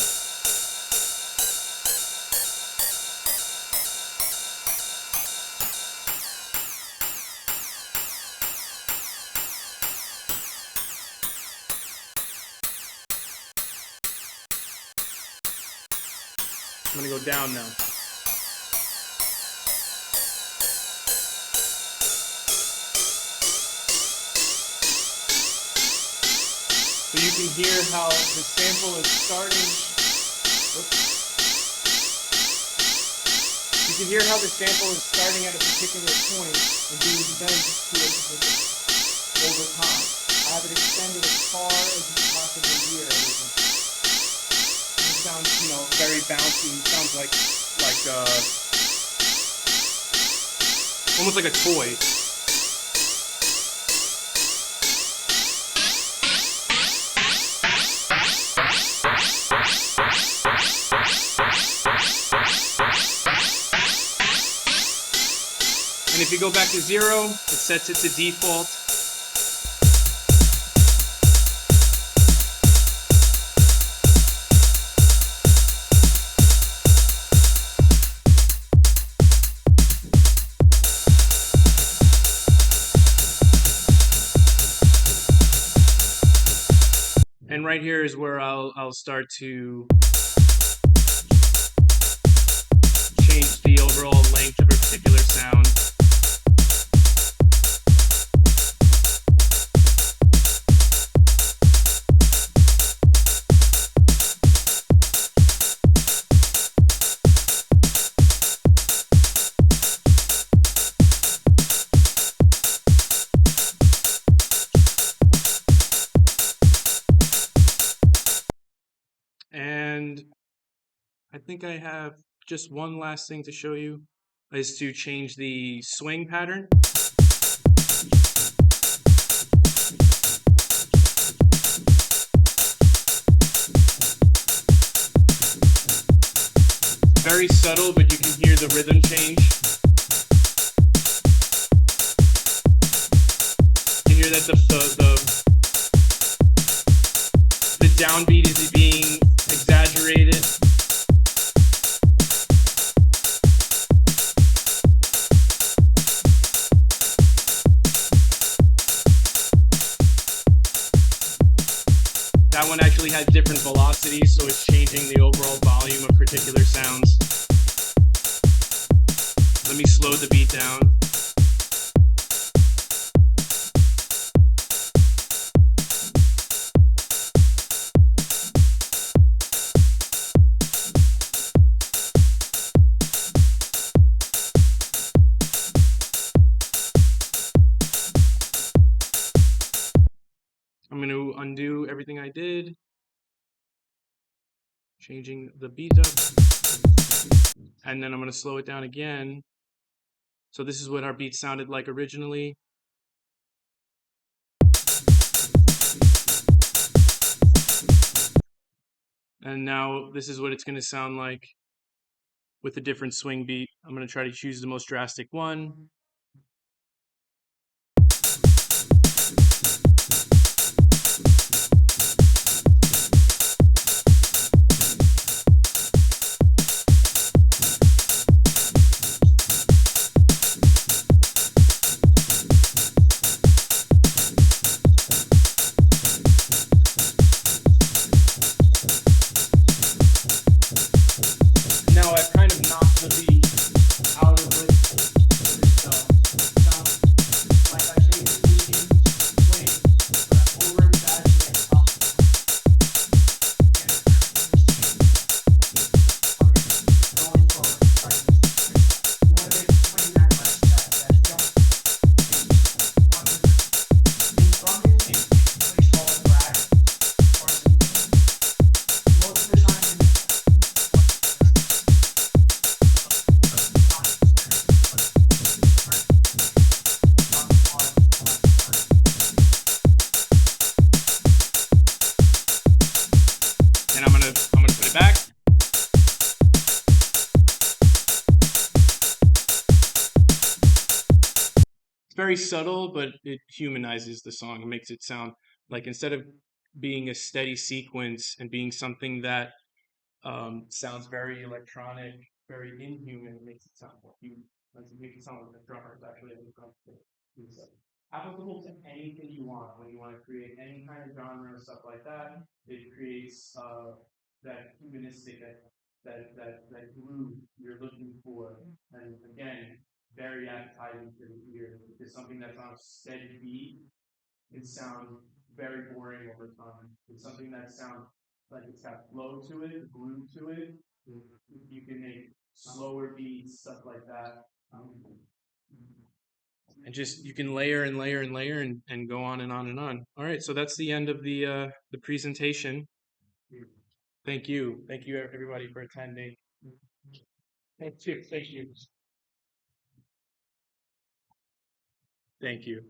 I'm going to go down now. So you can hear how the sample is starting. You can hear how the sample is starting at a particular point and being bent to it over time. I have it extended as far as you can possibly hear everything. And it sounds, very bouncy. It sounds like almost like a toy. And if you go back to 0, it sets it to default. And right here is where I'll start to change the overall length of a particular sound. And I think I have just one last thing to show you, is to change the swing pattern. Very subtle, but you can hear the rhythm change. You can hear that the downbeat is being exaggerated. That one actually has different velocities, so it's changing the overall volume of particular sounds. Let me slow the beat down. I'm going to undo everything I did, changing the beat up, and then I'm going to slow it down again. So this is what our beat sounded like originally. And now this is what it's going to sound like with a different swing beat. I'm going to try to choose the most drastic one. Now I've kind of knocked the beat out of it. So very subtle, but it humanizes the song. It makes it sound like instead of being a steady sequence and being something that sounds very electronic, very inhuman, it makes it sound more human. Like it makes it sound like the drummer is actually a drum kit. It's applicable to anything you want. When you want to create any kind of genre or stuff like that, it creates that humanistic, that groove you're looking for. And again, very appetizing for the ear. It's something that's on a steady beat. It sounds very boring over time. It's something that sounds like it's got flow to it, groove to it. You can make slower beats, stuff like that. And just you can layer and layer and layer and go on and on and on. All right, so that's the end of the presentation. Thank you. Thank you everybody for attending. Thank you. Thank you. Thank you.